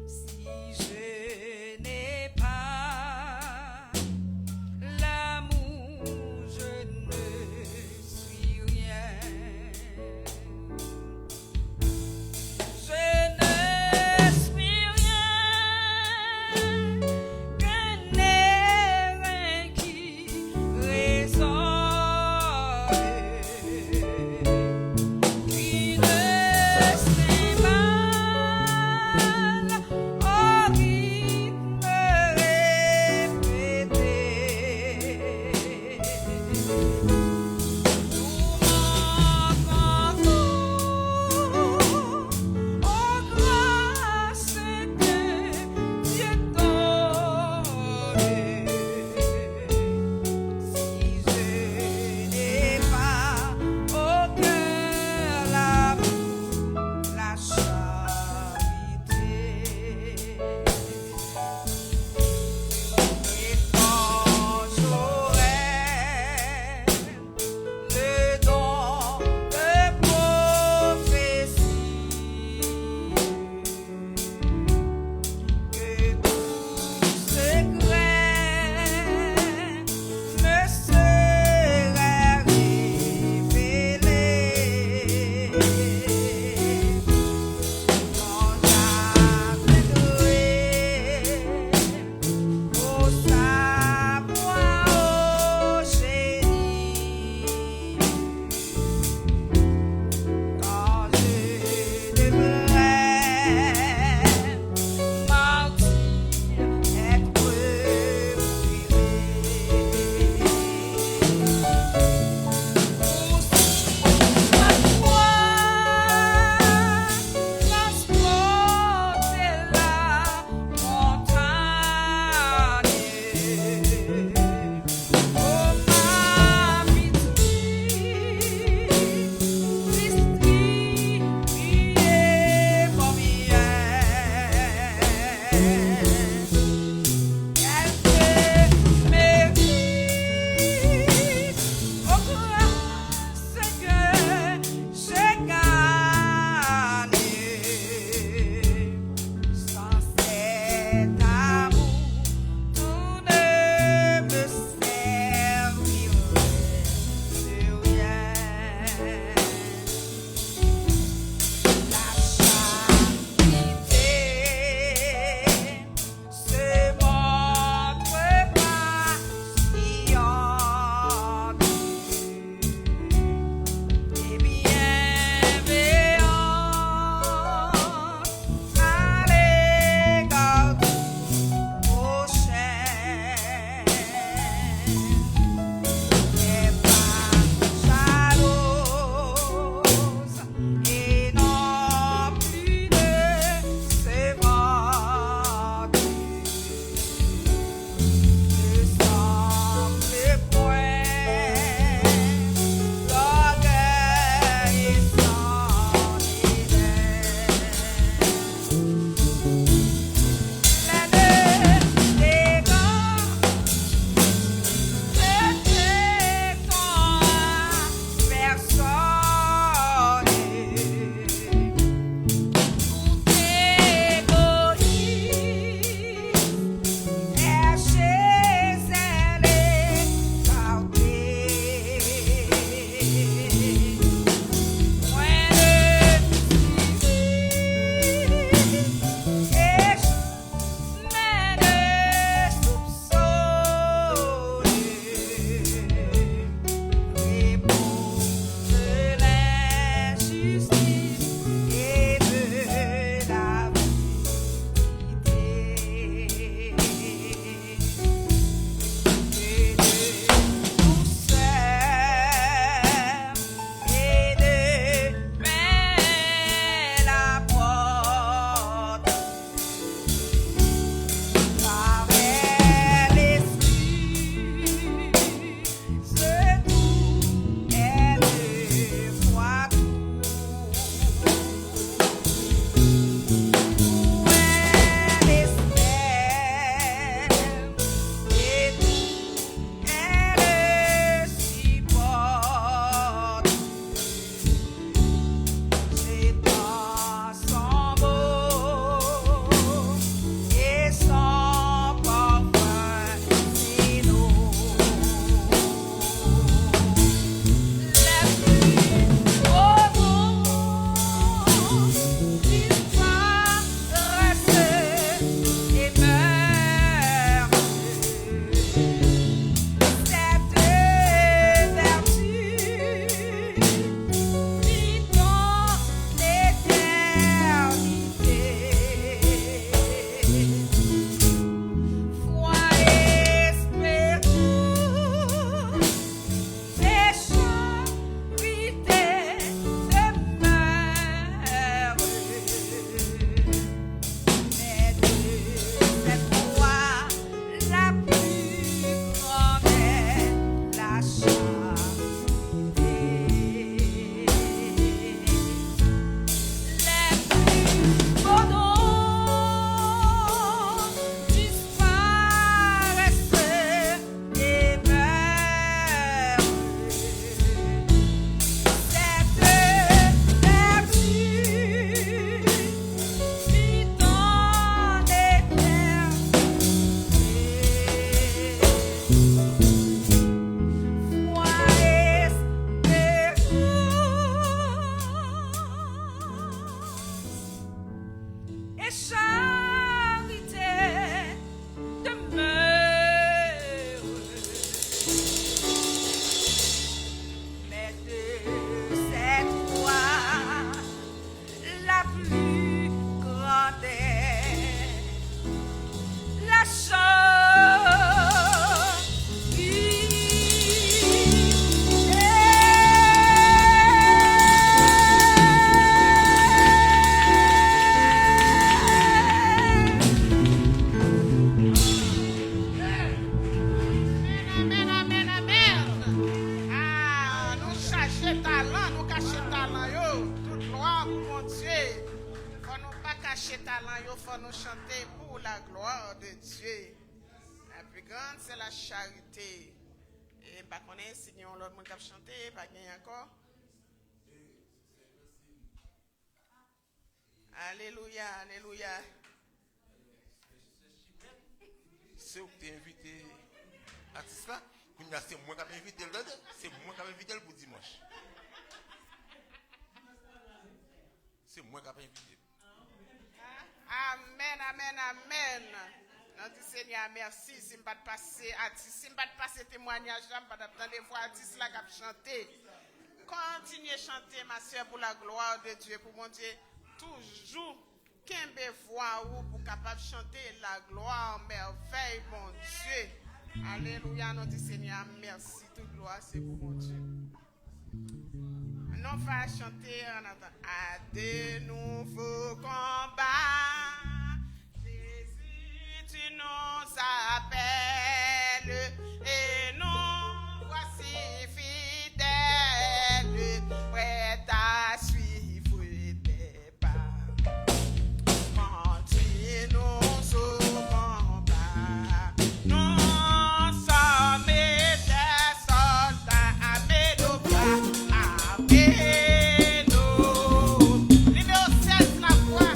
si je n'ai pas l'amour, je ne suis rien. Je ne suis rien Amen, amen, amen. Ah, nous cherchons talent, nous cachons talent, yo. Toute gloire pour mon Dieu. Faut nous pas cacher talent, yo. Faut nous chanter pour la gloire de Dieu. La plus grande, c'est la charité. Et pas qu'on ait si on l'autre monde qui a chanté, pas gagné encore. Alléluia, alléluia. C'est où tu es invité artiste là? C'est moi qui ai invité le c'est moi qui ai invité le pour dimanche. C'est moi qui ai invité. Amen, amen, amen. Notre Seigneur, merci. Si je ne pas passer artiste, si je ne pas passer témoignage, je ne pas attendre des fois artiste là qui a chanté. Continuez à chanter, ma soeur, pour la gloire de Dieu, pour mon Dieu. Toujours, qu'un voix ou pour capable chanter la gloire, merveille, mon Dieu. Alléluia, notre Seigneur, merci. Toute gloire, c'est pour mon Dieu. On va chanter en attendant. À de nouveaux combats, Jésus, tu nous appelles et nous voici fidèles, prêts à suivre tes pas. Continue au combat, nous sommes des soldats armés de bras. Numéro 16, la voix.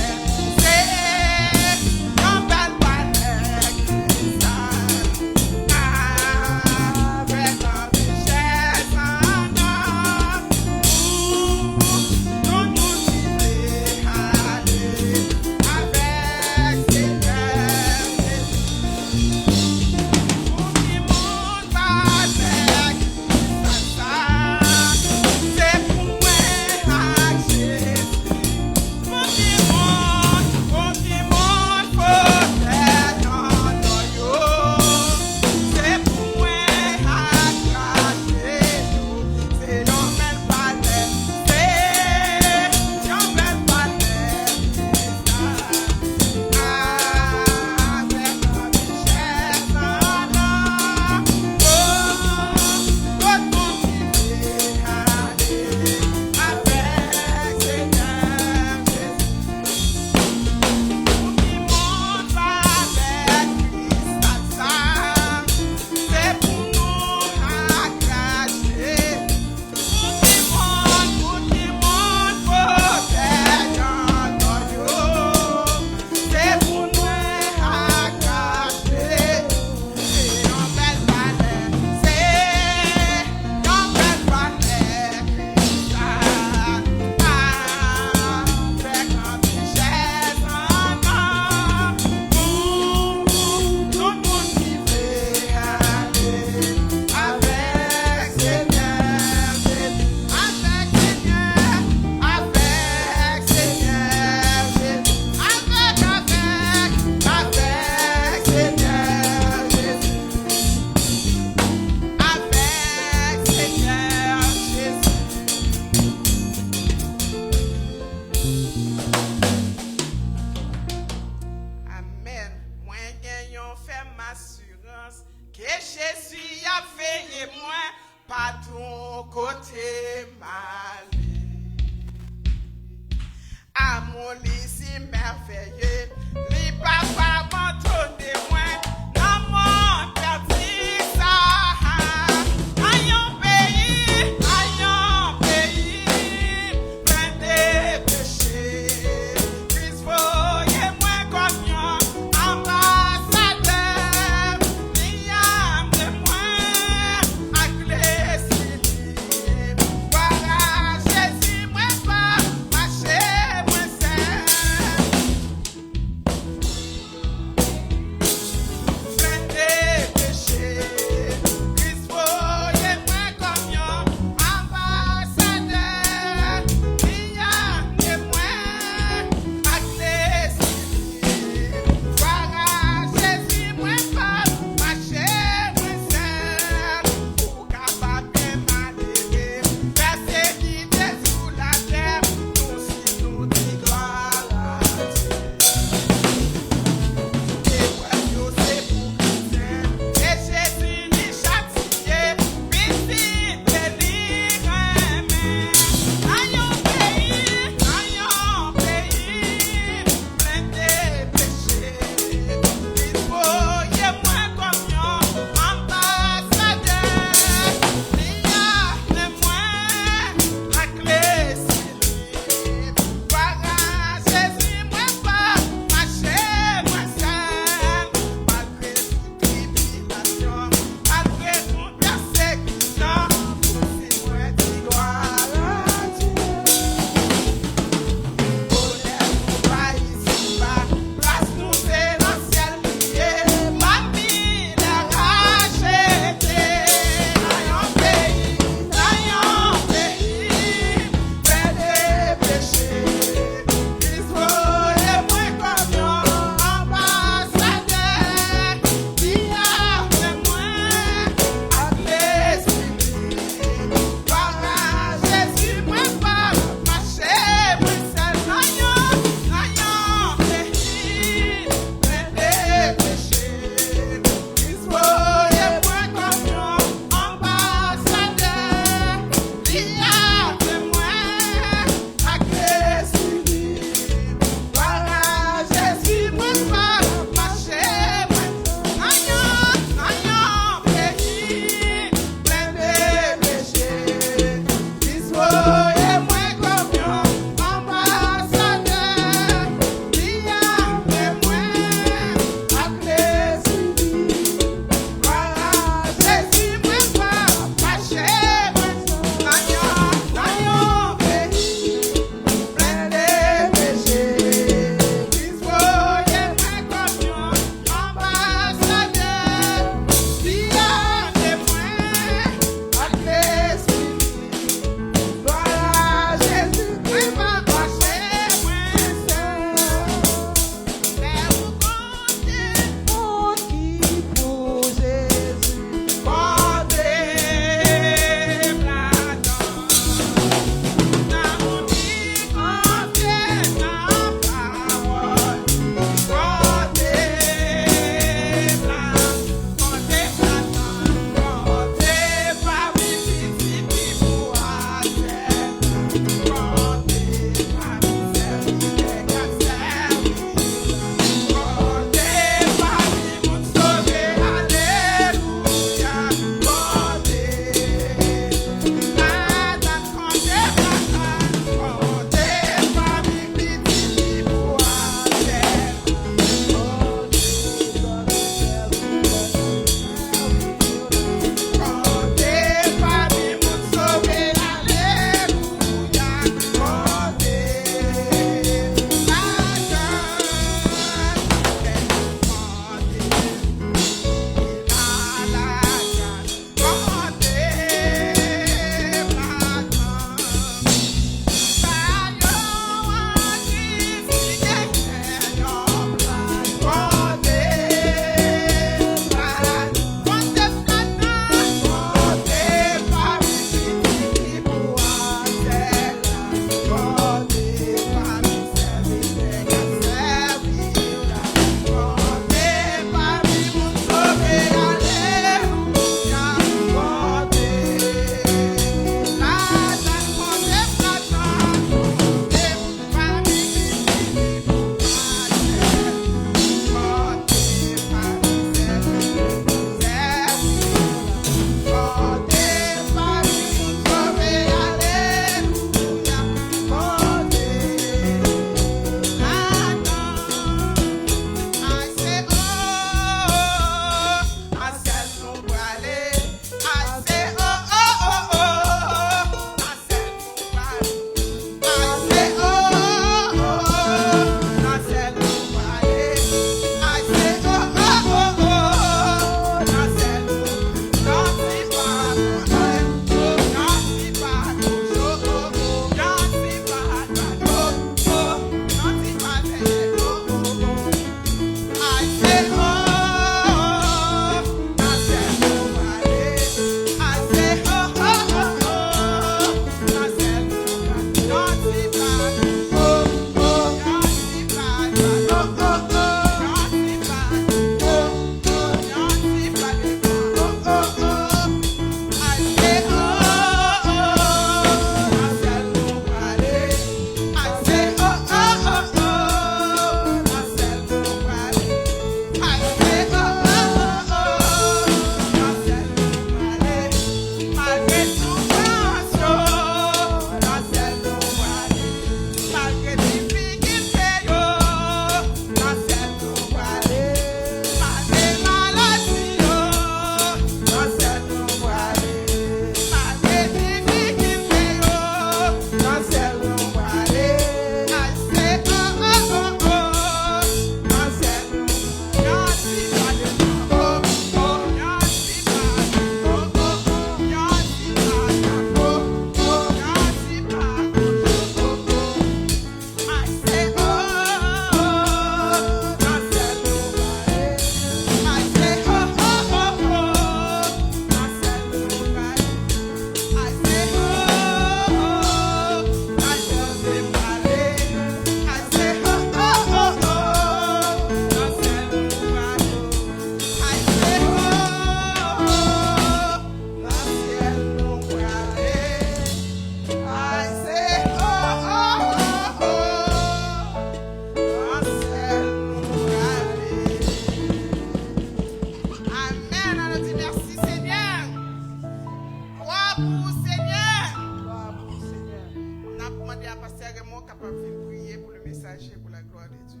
pour la gloire de Dieu.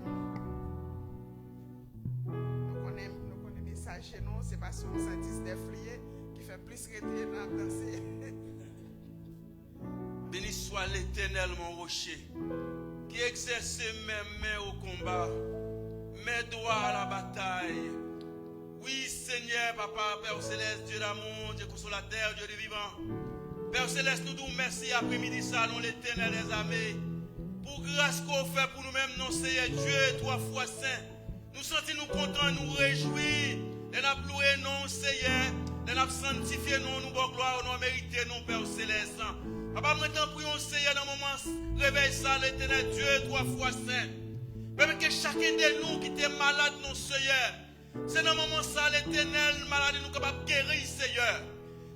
Nous connaissons message chez nous, c'est parce qu'on s'en 19 liés qui fait plus rester dans la danser. Béni soit l'Éternel, mon rocher, qui exerce mes mains au combat, mes doigts à la bataille. Oui, Seigneur, Papa, Père Céleste, Dieu d'amour, Dieu consolateur, Dieu du vivant. Père Céleste, nous disons merci après-midi, ça, nous l'Éternel des armées. Pour grâce qu'on fait pour nous-mêmes, non, Seigneur Dieu, 3 fois saint. Nous sentons nous contents, nous réjouir. Et nous louer, non, Seigneur. Et nous sanctifier, non, nous bon gloire, nous mériter, non, Père Céleste. Papa, maintenant, prions, Seigneur, dans le moment, réveille ça, l'Éternel Dieu, 3 fois saint. Père, que chacun de nous qui est malade, non, Seigneur. C'est dans le moment ça, l'Éternel, maladie, nous capables de guérir, Seigneur.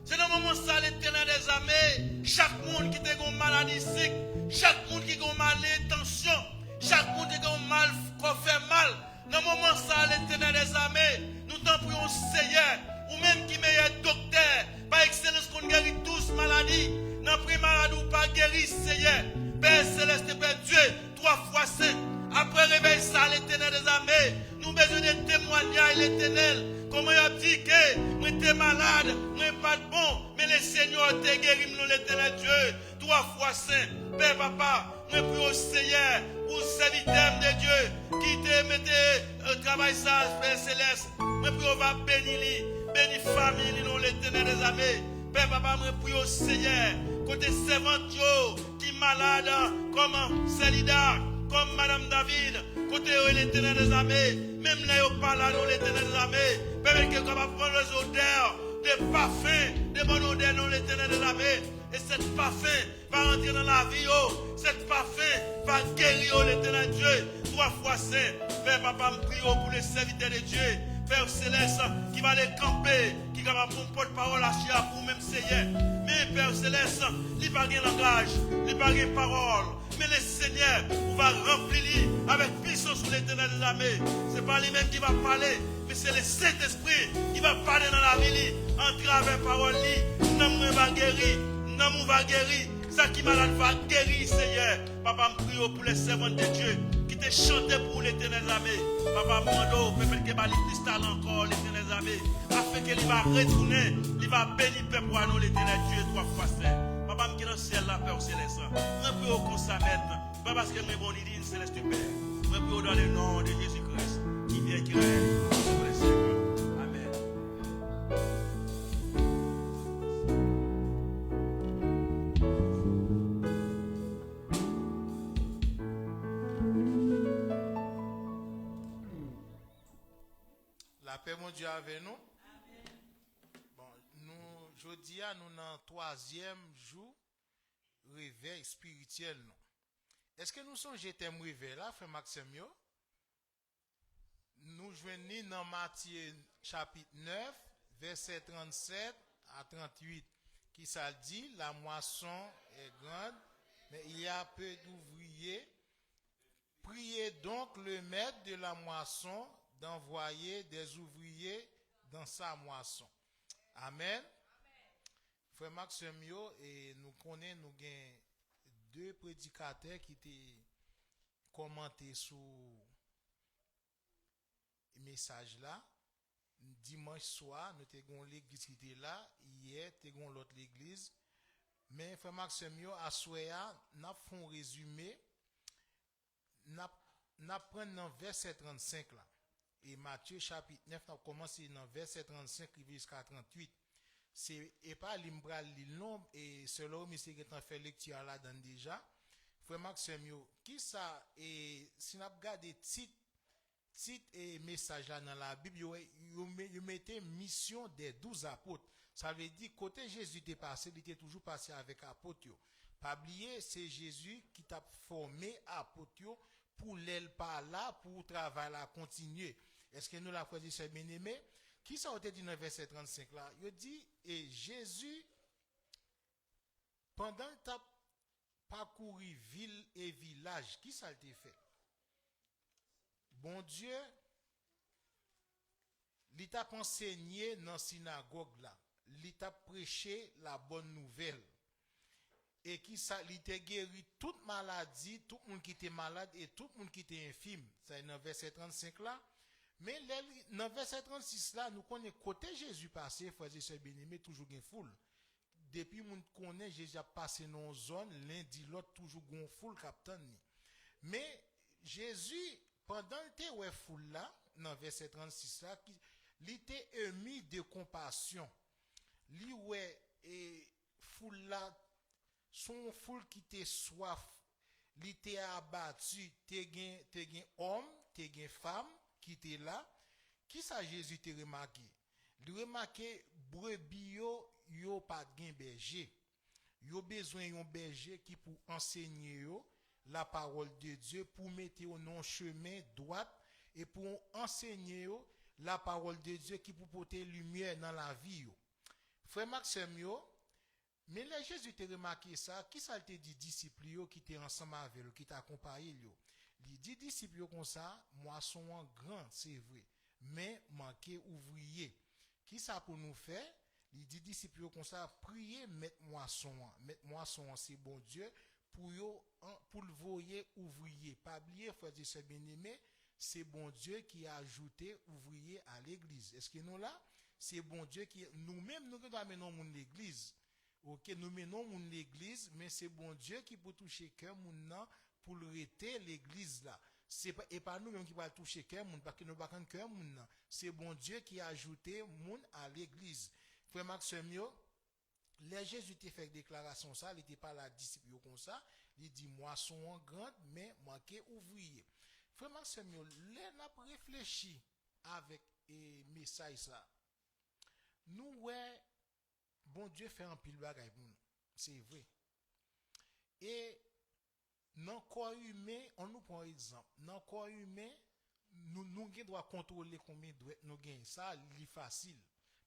C'est dans le moment ça, l'Éternel des armées, chaque monde qui a une maladie sick, chaque monde qui a une malintention, chaque monde qui a une mal, qu'on fait mal. Dans le moment ça, l'Éternel des armées, nous t'en prions, Seigneur, ou même qui meilleur docteur, par excellence qu'on guérit tous maladies, n'a pris maladie ou pas guéri, Seigneur. Père Céleste, Père Dieu, 3 fois saint. Après réveil ça, l'Éternel des armées, nous besoin de témoignages, l'Éternel. Comment il a dit que moi j'étais malade, moi pas de bon, mais le Seigneur t'a guéri, nous l'Éternel Dieu, 3 fois saint. Père Papa, moi prie au Seigneur, pour serviteur de Dieu, qui te mettait travail ça, Père Céleste. Moi prie au va bénir, bénir famille, nous l'Éternel des armées. Père Papa, moi prie au Seigneur, côté servante qui est malade, comme Célida, comme Madame David, côté l'Éternel des armées, même là, il parle à nous, l'Éternel des armées, permet que comme prendre les odeurs, des parfums, des bonnes odeurs, nous, l'Éternel des armées, et cette parfum va entrer dans la vie, cette parfum va guérir l'Éternel Dieu, 3 fois saint. Père Papa, me prie pour les serviteurs de Dieu, Père Céleste, qui va les camper, qui va prendre porte-parole à Chia pour même Seigneur. Mais Père Céleste, il n'y a pas de langage, il n'y a pas de parole. Mais le Seigneur va remplir avec puissance sur l'Éternel des armées. Ce n'est pas lui-même qui va parler, mais c'est le Saint-Esprit qui va parler dans la vie, en travers parole. Nous va guérir, nous va guérir. Ça qui malade va guérir, Seigneur. Papa, me prie pour les servants de Dieu qui te chantent pour l'Éternel des armées. Papa, mando, peut-être qu'il va les cristal encore, l'Éternel des armées, afin qu'il va retourner, il va bénir peuple pour nous, l'Éternel Dieu, 3 fois saint. Papa, me dans le ciel, la Père Céleste. Je prie au consamètre. Pas parce que je bon idée, Céleste Père. Je prie dans le nom de Jésus-Christ, qui vient, qui règne sur les siècles. Amen. La paix, mon Dieu, avec nous. Bon, nous, jeudi, nous dans le 3e jour, réveil spirituel. Est-ce que nous sommes jetés réveil là, frère Maxime? Nous joignons dans Matthieu chapitre 9, verset 37 à 38, qui ça dit, la moisson est grande, mais il y a peu d'ouvriers. Priez donc le maître de la moisson d'envoyer des ouvriers dans sa moisson. Amen. Frère Maxime, et nous connaissons, nous avons 2 prédicateurs qui ont commenté sur le message là. Dimanche soir, nous avons l'église qui était là. Hier, nous avons l'autre l'église. Mais frère Maxime, à soir, nous avons un résumé. Nous prenons dans verset 35 là. Et Matthieu chapitre 9, nous avons commencé dans verset 35 jusqu'à 38. C'est pas l'imbral long et selon monsieur qui a fait lecture là dedans déjà. Frère Maxime, qui ça et si nous regardons titre et message là dans la Bible, vous mettez mission des 12 apôtres. Ça veut dire côté Jésus était passé, il était toujours passé avec apôtres. Pas oublier, c'est Jésus qui t'a formé apôtres pour l'aile par là pour travail là continuer. Est-ce que nous la frère c'est bien-aimé? Qui ça a été dit dans le verset 35 là? Il dit, et Jésus, pendant qu'il a parcouru ville et village, qui ça a été fait? Bon Dieu, il t'a enseigné dans la synagogue là, il t'a prêché la bonne nouvelle. Et qui ça, il t'a guéri toute maladie, tout le monde qui était malade et tout le monde qui était infirme. C'est dans verset 35 là. Mais dans verset 36 là, nous connaissons côté Jésus passé, frères et sœurs bien-aimés, toujours une foule. Depuis nous connaît Jésus a passé dans une zone, l'un dit l'autre toujours une foule captain. Mais Jésus, pendant que ouais foule là, dans verset 36 là, il était émis de compassion. Lui ouais et foule là, son foule qui était soif, il était abattu, te gen homme, te gen femme qui était là. Qui ça Jésus te remarqué? Il remarqué brebis yo pas gen berger. Yo besoin yon berger qui pour enseigner yo la parole de Dieu, pour mettre yo non chemin droit et pour enseigner yo la parole de Dieu qui pour porter lumière dans la vie yo. Frère Maxime yo, mais là Jésus te remarqué ça, qui ça te dit disciples yo qui étaient ensemble avec lui, qui t'accompagné yo. Il dit disciples yo comme ça, moisson en grand, c'est vrai, mais manquer ouvrier. Qui ça pour nous faire? Il dit disciples comme ça, priez mettre moisson c'est bon Dieu pour le voyer ouvrier. Pas oublier frères et sœurs bien-aimés, c'est bon Dieu qui a ajouté ouvrier à l'église. Est-ce que nous là, c'est bon Dieu qui nous-mêmes nous devons amener mon l'église. OK, nous menons mon l'église, mais c'est bon Dieu qui peut toucher cœur moun pour le rester l'église là. C'est pas et pas nous même qui va toucher cœur moun parce que nous pas cœur moun. C'est bon Dieu qui a ajouté moun à l'église. Frère Maxime yo, les Jésus te fait déclaration ça, il était pas la disciple comme ça, il dit moisson en grande mais manquer ouvrier. Frère Maxime yo, les n'a réfléchi avec message ça. Nous ouais bon Dieu fait un pile bagay pour nous. C'est vrai. Et dans le corps humain, on nous prend exemple. Dans le corps humain, nous devons contrôler combien de nous gagnons. Ça, c'est facile.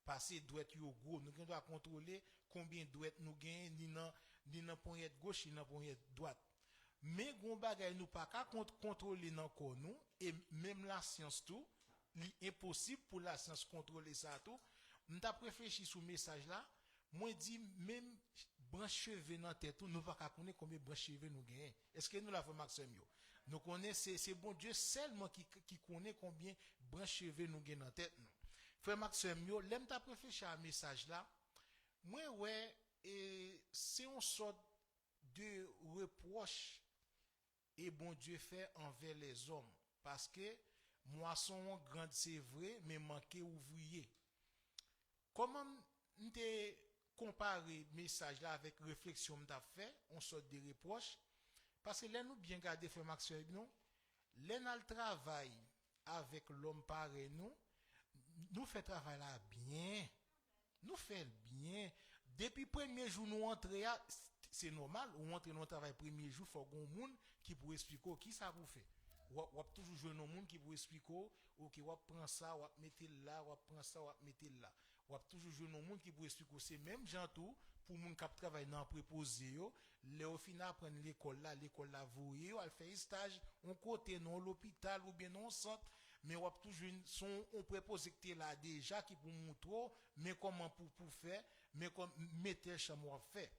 Passer doit être gros. Nous devons contrôler combien de nous gagnons ni dans poignette gauche ni dans poignette droite. Mais gon bagay nous pas qu'à contrôler dans corps nous et même la science tout, c'est impossible pour la science contrôler ça tout. Nous t'a réfléchi sur message là. Moi dit même branche cheveux dans tête nous pas connaître combien branche cheveux nous gagnons. Est-ce que nous la fait Maxime yo? Nous connaissons c'est bon Dieu seulement qui connaît combien branche cheveux nous gagnons dans tête nous. Frère Maxime yo, l'aime t'a réfléchi à message là. Moi ouais et c'est une sorte de reproche et bon Dieu fait envers les hommes parce que moisson grande c'est vrai mais manquer ouvrier. Comment m'te comparer message là avec réflexion m'ta fait on sort de reproche parce que là nous bien garder frère Maxime nous là le travail avec l'homme pareil nous fait travail là bien nous fait bien depuis premier jour nous entrer c'est normal on entre dans travail premier jour faut gon monde qui pour expliquer qui ça vous fait ou toujours jouer non monde qui pour expliquer OK ou prend ça ou mettre là ou prend ça ou mettre là ou toujours jouer non monde qui pour expliquer c'est même gens tout pour moun qui travaille dans préposé yo les au final prendre l'école là voyer ou faire stage on côté non l'hôpital ou bien non centre mais ou toujours son on préposé que là déjà qui pour montrer mais comment pour faire mais comme mettre chambre fait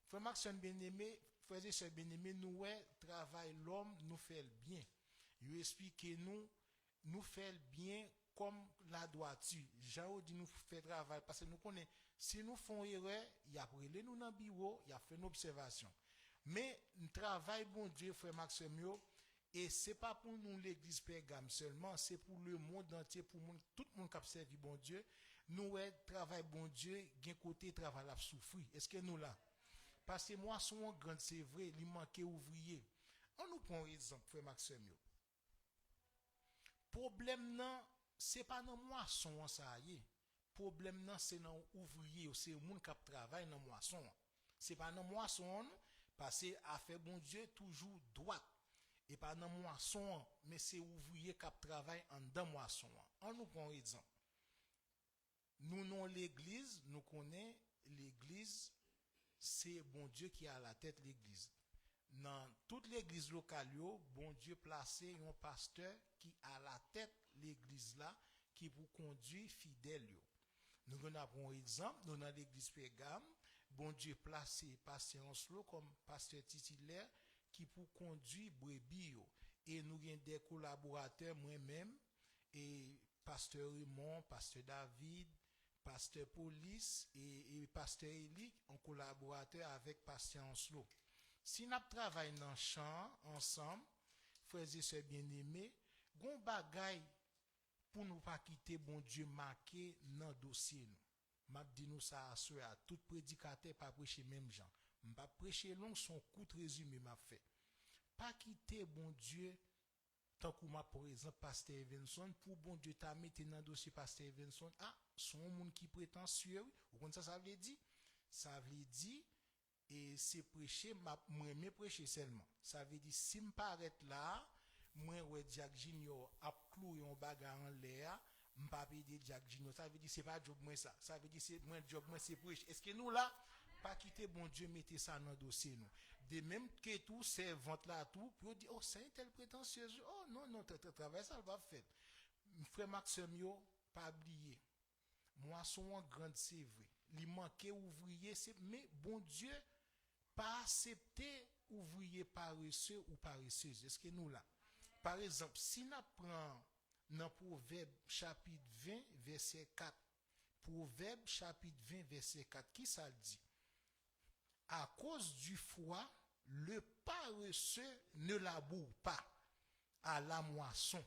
frère Maxime bien-aimé frères et sœurs bien-aimés nous travail l'homme nous fait le bien il explique nous fait le bien comme la droiture. Jean dit nous fait travail parce que nous connaissons si nous faisons erreur, il y a brûlé nous dans bureau, il y a fait une observation. Mais nous travail bon Dieu frère Maxime yo et c'est pas pour nous l'église Pergame seulement, c'est pour le monde entier pour tout le monde qui observe bon Dieu. Nous travail bon Dieu, gain côté travail la souffrir. Est-ce que nous là parce que moi son grand c'est vrai, il manquait ouvrier. On nous prend exemple frère Maxime yo. Problème non c'est pas dans moisson ça y est problème non c'est dans ouvrier c'est monde qui travaille dans moisson c'est pas dans moisson parce que affaire bon Dieu toujours droit et pas dans moisson mais c'est ouvrier qui travaille en dans moisson on nous prend exemple nous non l'église nous connaît l'église c'est bon Dieu qui a à la tête l'église dans toute l'église locale bon Dieu placé un pasteur qui a la tête l'église là qui vous conduit fidèle yo. Nous avons un exemple nous dans l'église Pergame bon Dieu placé pasteur Anslo comme pasteur titulaire qui pour conduire brebis yo. Et nous avons des collaborateurs moi-même et pasteur Raymond, pasteur David, pasteur Police et pasteur Eli en collaborateur avec pasteur Anslo. Si nous travaillons dans le champ ensemble, frères et sœurs bien-aimés, gon bagay pour nous pas quitter bon Dieu marqué dans dossier nous. M'a dit nous ça à tout prédicateur pas prêcher même gens. M'pas prêcher long son coup de résumé m'a fait. Pas quitter bon Dieu tant que moi par exemple pasteur Evenson pour bon Dieu t'a mettre dans dossier pasteur Evenson son monde qui prétentieux ou comme ça veut dire et c'est prêcher moi me prêcher seulement ça veut dire si me paraît là moi ouais Jack Junior a cloué un bagarre en l'air m'pas aider Jack Junior ça veut dire c'est pas job moi ça veut dire c'est moi job moi c'est prêcher est-ce que nous là pas quitter bon Dieu mettez ça dans dossier nous de même que tout ces ventes là tout pour dire oh c'est une telle prétentieuse oh non travail ça va faire frère Maxime yo pas oublier moi son en grande c'est vrai il manquait ouvrier c'est mais bon Dieu pas accepter ouvrier paresseux ou paresseuse est-ce que nous là par exemple si nous prend dans Proverbe chapitre 20 verset 4 Proverbe chapitre 20 verset 4 qui ça dit à cause du froid le paresseux ne laboure pas à la moisson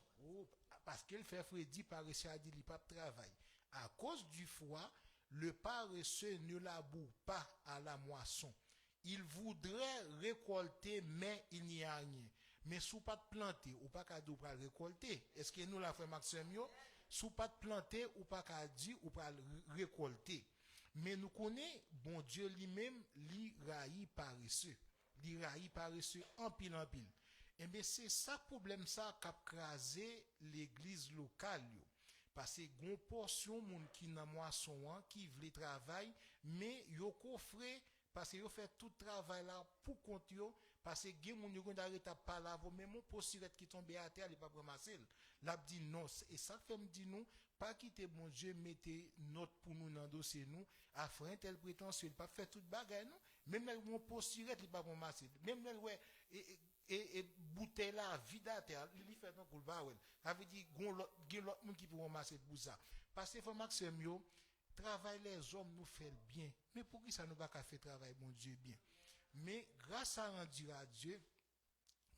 parce qu'il fait Freddy paresseux a dit il pas travail à cause du froid le paresseux ne laboure pas à la moisson il voudrait récolter mais il n'y a rien mais sous pas de planter ou pas cadeau pour récolter est-ce que nous la fait Maxime yo sous pas de planter ou pas cadeau ou pas récolter mais nous connaissons bon Dieu lui-même li raï paresseux en pile et bien c'est ça problème ça qu'a crasé l'église locale yo. Parce que gon portion moun qui nan moisson qui vle travail mais yo coffré parce que yo fait tout travail là pour compte yo parce que gen moun yo d'arrêter pas là même mon postirette qui tombe à terre il pas ramasser l'a dit non et ça fait me dit nous pas quitter bon Dieu mettez note pour nous dans dossier nous afin tel prétentieux pas faire toute bagaille non même mon postirette il pas ramasser même ouais et bouteille là vide à terre il fait donc pour ba ouais ça veut dire gon l'autre monde qui pour ramasser pour ça parce que faut Maxime yo travail les hommes nous fait bien mais pour qui ça nous pas faire travail bon Dieu bien mais grâce à rendu à Dieu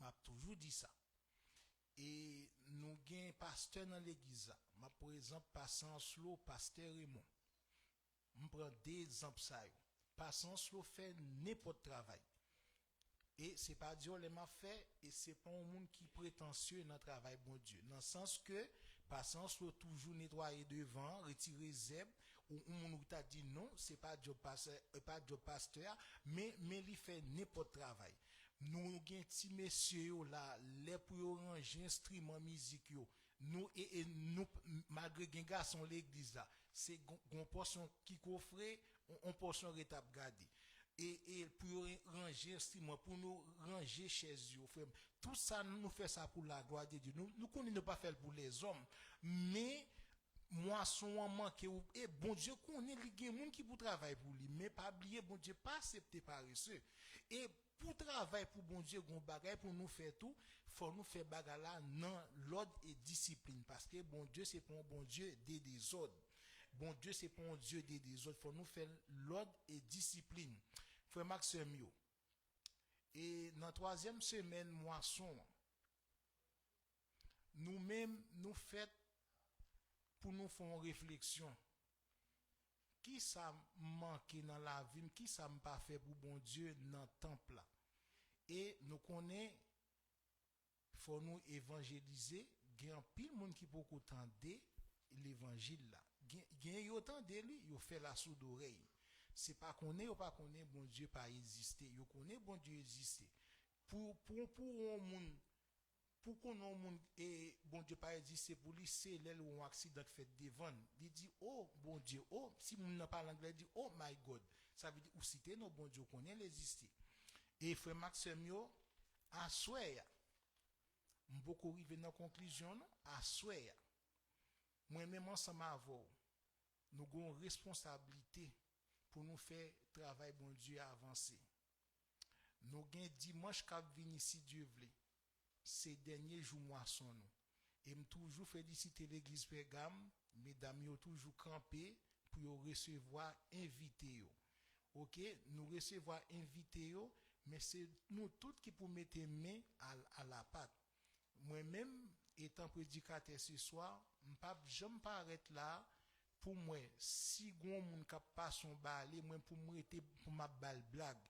m'a toujours dit ça et nous gain pasteur dans l'église m'a par exemple passant slow pasteur Raymond on prend des exemples ça passant slow fait n'importe travail et c'est pas Dieu les m'a fait et c'est pas un monde qui prétentieux dans travail bon Dieu dans le sens que passant slow toujours nettoyer devant retirer zèbre ou on t'a dit non c'est pas job pasteur mais il fait n'importe travail nous gen ti messieurs là les pour ranger instrument musique yo nous et nous malgré gen garçon l'église là c'est gon portion qui coffre on portion rétape garder et pour ranger instrument pour nous ranger chaises yo frère tout ça nous fait ça pour la gloire de Dieu nous connaissons pas faire pour les hommes mais moisson manque et bon Dieu connaît les gen moun qui pour travail pour lui mais pas oublier bon Dieu pas accepter paresseux et pour travail pour bon Dieu gon bagay pour nous faire tout faut nous faire bagay là dans l'ordre et discipline parce que bon Dieu c'est pas un bon Dieu des désordres bon Dieu c'est pas un Dieu des désordres faut nous faire l'ordre et discipline frère Maxime yo et dans troisième semaine moisson nous même nous fait pour nous faire une réflexion qui ça manque dans la vie qui ça me pas fait pour bon Dieu dans le temple là et nous connaît faut nous évangéliser gen pile monde qui beaucoup tendre l'évangile là gen yo tande lui yo fait la sourde oreille c'est pas connaît ou pas connaît bon Dieu pas exister yo connaît bon Dieu exister pour un monde pour qu'on un monde et bon Dieu pas exister pour lui c'est l'aile ou un accident fait devant il dit oh bon Dieu oh si moun n'a pas l'anglais dit oh my God ça veut dire ou citer non bon Dieu connaît l'exister et frère Maxime yo à souhait beaucoup arriver dans conclusion non à souhait moi même ensemble avec nous avons responsabilité pour nous faire travail bon Dieu avancer nous avons dimanche qui vient si Dieu veut. Ces derniers jours moisson nous. Et me toujours féliciter l'église Pergame, mesdames yo toujours campé pour recevoir invité yo. OK, nous recevoir invité yo, mais c'est nous tous qui pour mettre main à la pâte. Moi-même étant prédicateur ce soir, j'aime pas arrêter là pour moi si gon moun k'ap pas son balé, moi pour moi était pour ma balle blague.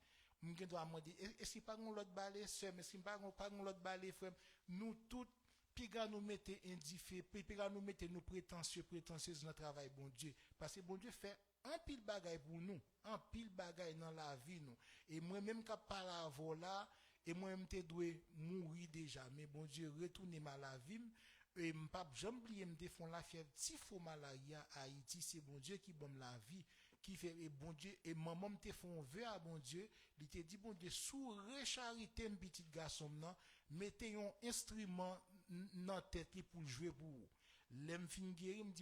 M'gen doit demander est-ce pas gon l'autre balé sœur, mais si pas gon l'autre balé frère, nous tous piga nous mettez indifférents, piga nous mettez nous prétentieuses dans travail bon Dieu parce que bon Dieu fait un pile bagaille pour nous, un pile bagaille dans la vie nous. Et moi même k'ap pas la voilà et moi même te doué mourir déjà, mais bon Dieu retourner ma la vie et m'pas jamais oublier me défend la fièvre si faux malaria à Haïti, c'est bon Dieu qui donne la vie qui fait et bon Dieu et maman me te font vœu à bon Dieu, il te dit bon Dieu sous recharité un petit garçon nan, mettez un instrument dans tête pour jouer pour vous. L'aime fin guéri me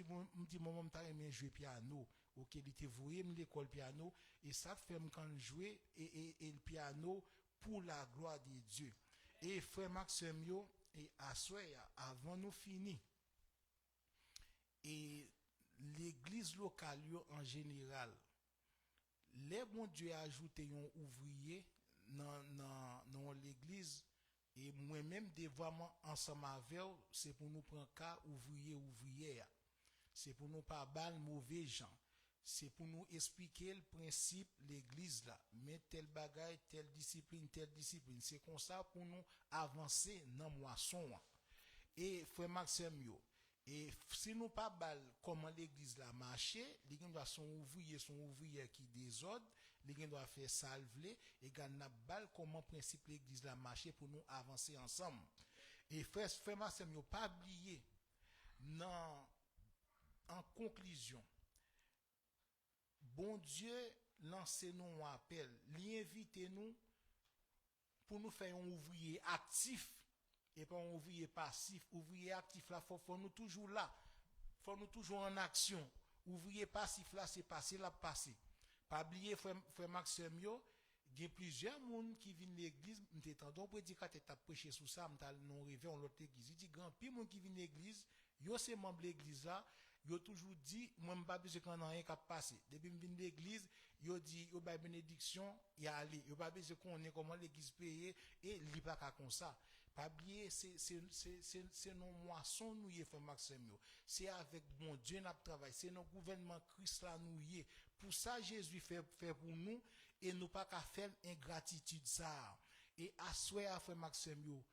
dit maman t'a aimé jouer piano. OK, il te voyé me l'école piano et ça fait me quand jouer et le piano pour la gloire de Dieu. Et frère Maxime yo et assoya avant nous fini. Et l'église locale en général, les bon Dieu a ajouté un ouvrier dans l'église et moi-même dévoiement ensemble avec c'est pour nous prendre cas ouvrière. C'est pour nous pas bal mauvais gens. C'est pour nous expliquer le principe l'église là, mais tel bagaille, telle discipline. C'est comme ça pour nous avancer dans moisson. Et frère Maxime yo, et si nous pas bal comment l'église là marcher, les gens doivent son ouvrier qui désordre, les gens doivent faire salver et gagner bal comment principe l'église là marcher pour nous avancer ensemble. Et frère Maxime yo pas oublier non en conclusion bon Dieu lance nous un appel, l'invite nous pour nous faire un ouvrier actif et pas un ouvrier passif. Ouvrier actif là faut nous toujours là. Faut nous toujours en action. Ouvrier passif là c'est passé là passé. Pas oublier frère Maxime yo, il y a plusieurs monde qui viennent l'église, m'était tendon prédicateur t'a prêché sur ça, m'ta non rêvé en l'autre église. Il dit grand pile monde qui vient l'église, yo c'est membre l'église là. Yo toujours dit moi m'pas besoin qu'on rien qu'a passer depuis me vinn l'église yo dit yo ba bénédiction y aller yo pas besoin qu'on ait comment l'église payer et li pas comme ça pas oublier c'est non moisson nous y frère Maxime yo c'est avec bon Dieu n'a travail c'est nos gouvernement Christ là nous y pour ça Jésus fait pour nous et nous pas qu'à faire ingratitude ça et assoir frère Maxime yo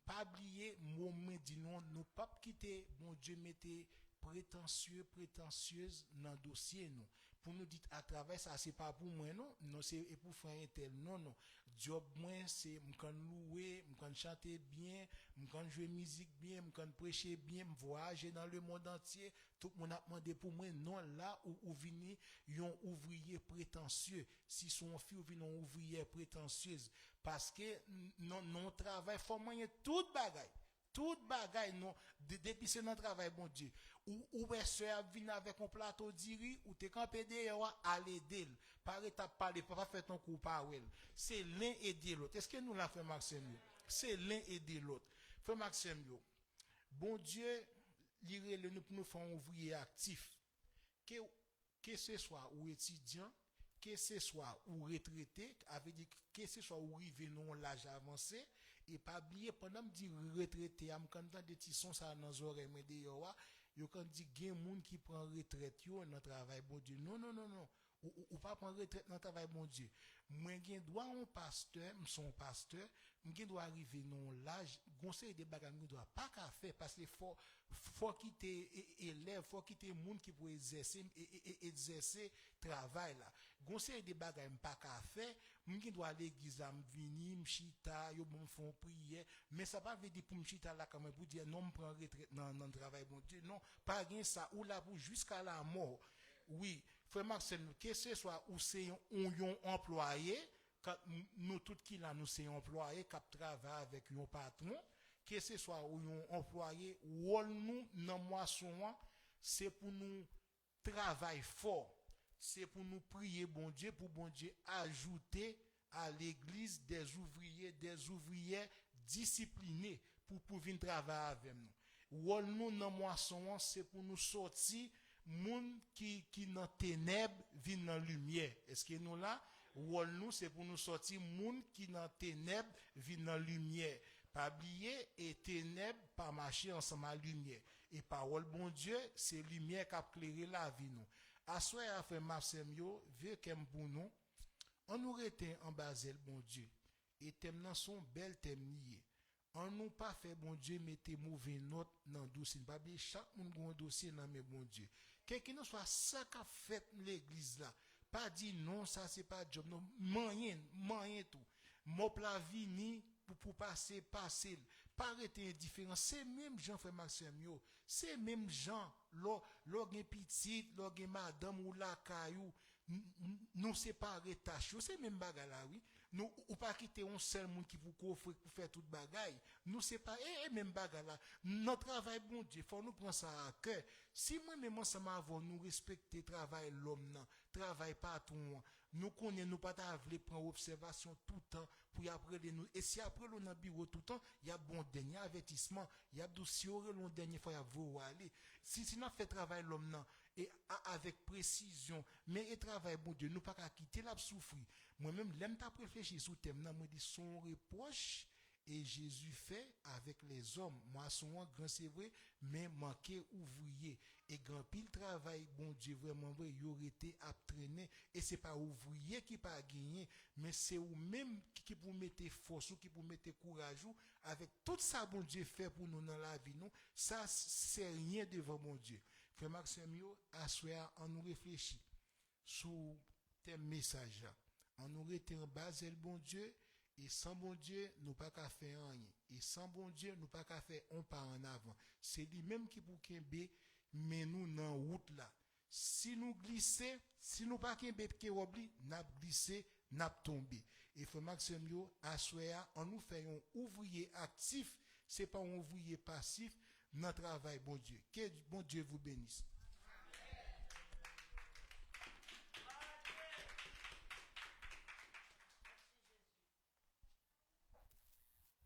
pas oublier moment dit non nous pas quitter bon Dieu mettez prétentieuse dans dossier nous pour nous dire à travers ça c'est pas pour moi non c'est pour faire un tel non job moi c'est m'kan louer m'kan chanter bien m'kan jouer musique bien m'kan prêcher bien voyager dans le monde entier tout le monde a demandé pour moi non là où vini yon ouvrier prétentieux si son fille vini un ouvrier prétentieuse parce que non travail faut moyen toute bagaille non depuis c'est notre travail bon Dieu ou soeur vient avec un plateau d'iri ou t'es campé derrière à l'aider par étape parler pas faire ton coup par elle c'est l'un aider l'autre est-ce que nous l'a fait Maxime c'est l'un aider l'autre frère Maxime bon Dieu lire le nous pour nous faire un ouvrier actif que ce soit ou étudiant que ce soit ou retraité avait dit que ce soit ou arrivé non l'âge avancé et pas oublier pendant me dire retraité am quand des petits sons ça dans oreilles mais d'ailleurs yo quand dit gen moun qui prend retraite yo dans travail bon Dieu non ou pas prendre retraite dans travail bon Dieu moi gen droit un pasteur son pasteur m'gen doit arriver non l'âge conseil des bagages me doit pas qu'à faire parce que faut quitter élève faut quitter monde qui pour exercer travail là conseil des bagages pas qu'à faire m'gen doit l'église am venir m'chita yo bon font prière mais ça pas veut dire pour m'chita là comme pour dire non me prend retraite dans travail bon Dieu non pas rien ça ou là pour jusqu'à la mort oui frère Maxime que ce soit ou c'est un employé nous tout qui là nous c'est employé qui travaille avec un patron que ce soit un employé ou nous dans moisson c'est pour nous travailler fort c'est pour nous prier bon Dieu pour bon Dieu ajouter à l'église des ouvrières disciplinés pour venir travailler avec nous. Rôle nous dans moisson, c'est pour nous sortir moun qui dans ténèbres viennent dans lumière. Est-ce que nous là rôle nous c'est pour nous sortir moun qui dans ténèbres viennent dans lumière. Pas oublier et ténèbres pas marcher ensemble à lumière. Et parole bon Dieu, c'est lumière qui a éclairé la vie nous. Assoy a fait Marsemio, veut qu'aime pour nous. On nous retient en basel bon Dieu. Et thème nan son bel thème lié. On nous pas fait bon Dieu mettez mauvais note dans dossier. Pas bien chaque monde gon dossier dans mes bon Dieu. Quelqu'un nous soit ça qu'a fait l'église là. Pas dit non ça c'est pas job non moyen tout. Mop la vini pour passer pas arrêter indifférent. C'est même Jean frère Maxime yo. C'est même Jean l'or gen petit, l'or gen madame ou la caillou nous séparer tâche. C'est même bagarre là oui. Nous ou pas quitter un seul monde qui pour coffrer pour faire toute bagaille. Nous séparer même bagarre là. Notre travail bon Dieu, faut nous prendre ça à cœur. Si moi même ensemble avant nous respecter travail l'homme nan, travail pas tout nous connaissons nous pas vle prendre observation tout le temps pour après nous et si après l'on dans bureau tout le temps il y a bon dernier avertissement il y a dossier l'on dernier fois vous aller si nous fait travail l'homme nan et avec précision mais et travail bon Dieu nous pas quitter la souffrir moi même l'aime t'a réfléchi sous thème nan moi dit son reproche et Jésus fait avec les hommes moi son grand c'est vrai mais manquer ouvrier et grand pile travail bon Dieu vraiment vrai y aurait été à traîner et c'est pas ouvrier qui pas gagner mais c'est ou même qui pour mettre force ou qui pour mettre courage ou avec tout ça bon Dieu fait pour nous dans la vie nous ça c'est rien devant mon Dieu frère Maxime yo assoir on nous réfléchit sur tes messages on nous rete en bas le bon Dieu et sans bon Dieu nous pas qu'à faire rien et sans bon Dieu nous pas qu'à faire un pas en avant c'est lui même qui pour kembe mais nous dans route là si nous glisser si nous pas kembe qui obli n'a glisser n'a tomber et frère Maxime yo assoya on nous fait un ouvrier actif c'est pas un ouvrier passif dans travail bon Dieu que bon Dieu vous bénisse.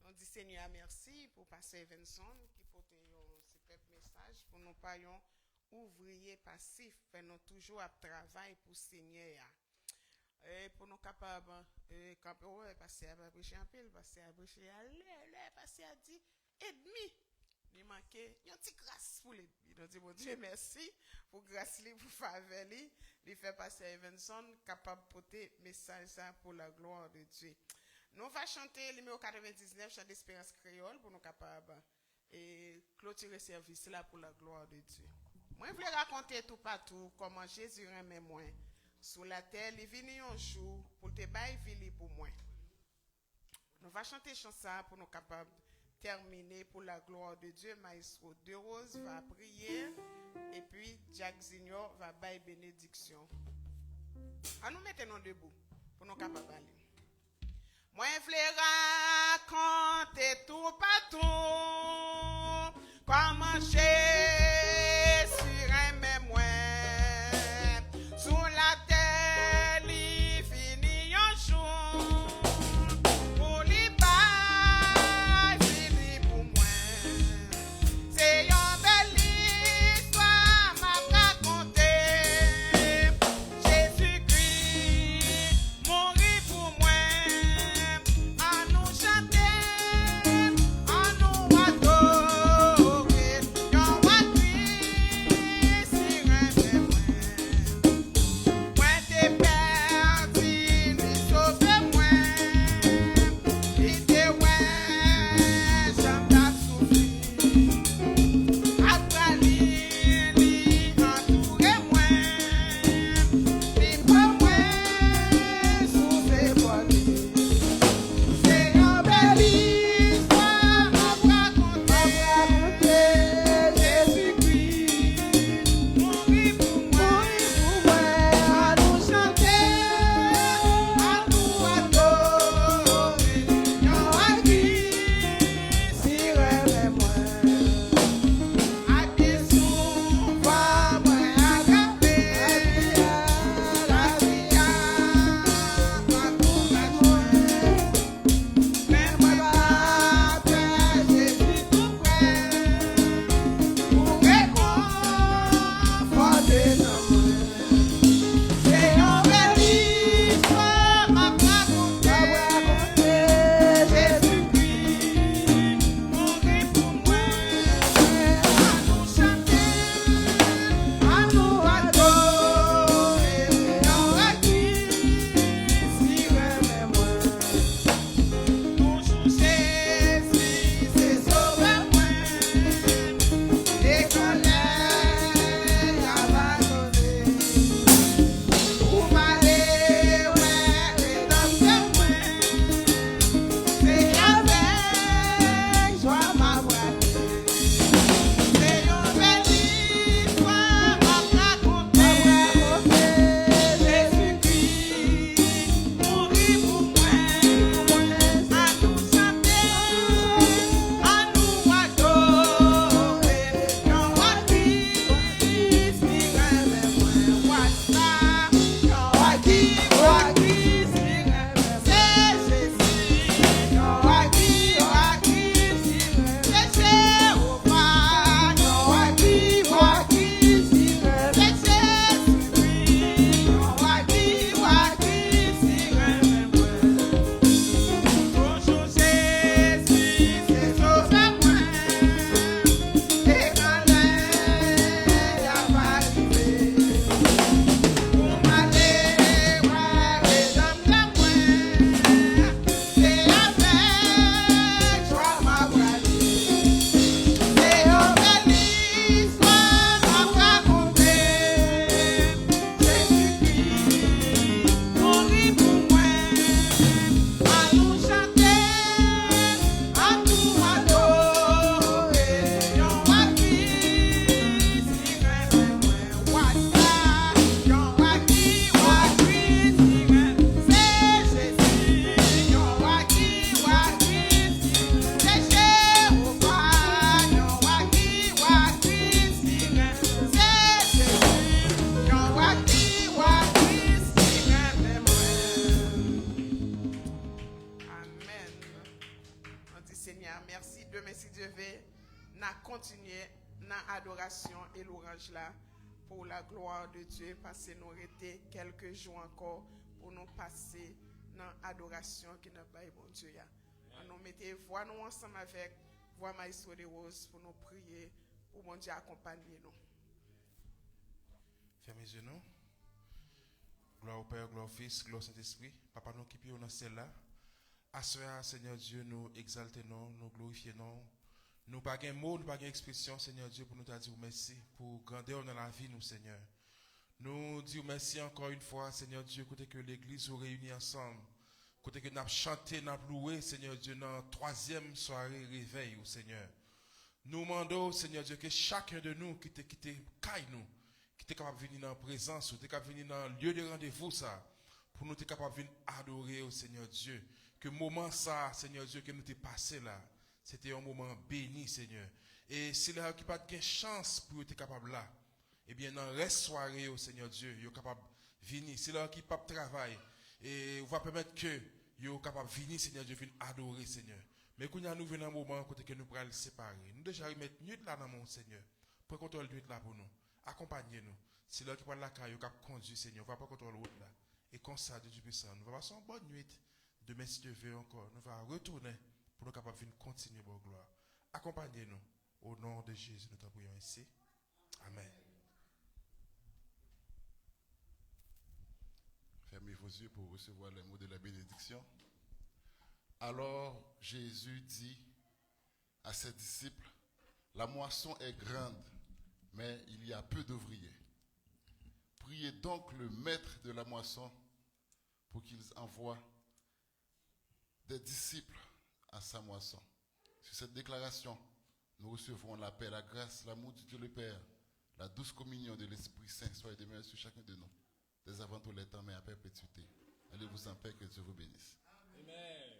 On dit Seigneur merci pour passer Vincent qui porte un super message pour nous pas un ouvrier passif mais nous toujours à travail pour Seigneur et pour nous capable passer à prêcher un peu passer à prêcher aller passer à dire et demi il manquait une petite grâce pour les nous dit bon Dieu merci pour grâce li pour faveur li fait passer Vincent capable porter message ça pour la gloire de Dieu. Nous va chanter le numéro 99 chant d'espérance créole pour nous capables et clôturer service là pour la gloire de Dieu. Moi je voulais raconter tout partout comment Jésus aimait moi sur la terre il venu un jour pour te bailler vie pour moi. Nous va chanter chanson pour nous capables terminer pour la gloire de Dieu. Maestro De Rose va prier et puis Jack Junior va bailler bénédiction. À nous mettons debout pour nous capables aller. Moi je raconter tout partout comment Jésus aimait moi sous la terre il finit un jour pour lui bailler fini pour moi c'est une belle histoire m'a raconté Jésus-Christ mourit pour moi. À nous chanter, à nous adorer. continuer dans l'adoration et l'orange là pour la gloire de Dieu parce que nous resté quelques jours encore pour nous passer dans l'adoration qui n'a pas bon Dieu. Nous mettons voix nous ensemble avec voix Maestro de Rose pour nous prier pour bon Dieu accompagner nous. Fermez les genoux. Gloire au Père, gloire au Fils, gloire au Saint-Esprit. Papa, nous qui dans celle-là. Assoya, Seigneur Dieu, nous exaltons, nous glorifions. Nous pas de mots, nous pas d'expression, Seigneur Dieu, pour nous dire merci pour grandeur dans la vie, nous, Seigneur. Nous disons merci encore une fois, Seigneur Dieu, côté que l'Église nous réunit ensemble. Côté que nous avons chanté, nous avons loué, Seigneur Dieu, dans la 3e soirée réveil, au Seigneur. Nous demandons, Seigneur Dieu, que chacun de nous qui caille nous, qui est capable de venir dans la présence, qui est capable de venir dans le lieu de rendez-vous, ça, pour nous être capable de venir adorer au Seigneur Dieu. Que moment ça, Seigneur Dieu, que nous t'ai passé là, c'était un moment béni, Seigneur. Et si là, qui pas de chance pour être capable là, eh bien, dans la reste soirée, au Seigneur Dieu, vous êtes capable de venir. Si là, qui pas de travail, et on va permettre que vous êtes capable de venir, Seigneur Dieu, venir adorer, Seigneur. Mais quand nous venons un moment, côté que nous pourrons le séparer, nous déjà remettre nuit là dans mon Seigneur. Pour contrôler nuit là pour nous. Accompagnez-nous. Si là, qui parle la caille, vous cap conduire, Seigneur, on va pas contrôler l'autre là. Et comme ça, Dieu puissant, nous allons passer une bonne nuit. Demain, si Dieu veut encore, nous allons retourner pour nous capables de continuer pour gloire. Accompagnez-nous. Au nom de Jésus, nous t'en prions ici. Amen. Fermez vos yeux pour recevoir les mots de la bénédiction. Alors Jésus dit à ses disciples, la moisson est grande, mais il y a peu d'ouvriers. Priez donc le maître de la moisson pour qu'il envoie des disciples à sa moisson. Sur cette déclaration, nous recevrons la paix, la grâce, l'amour de Dieu le Père, la douce communion de l'Esprit Saint soit demeurée sur chacun de nous, dès avant tous les temps, mais à perpétuité. Allez-vous en paix, que Dieu vous bénisse. Amen.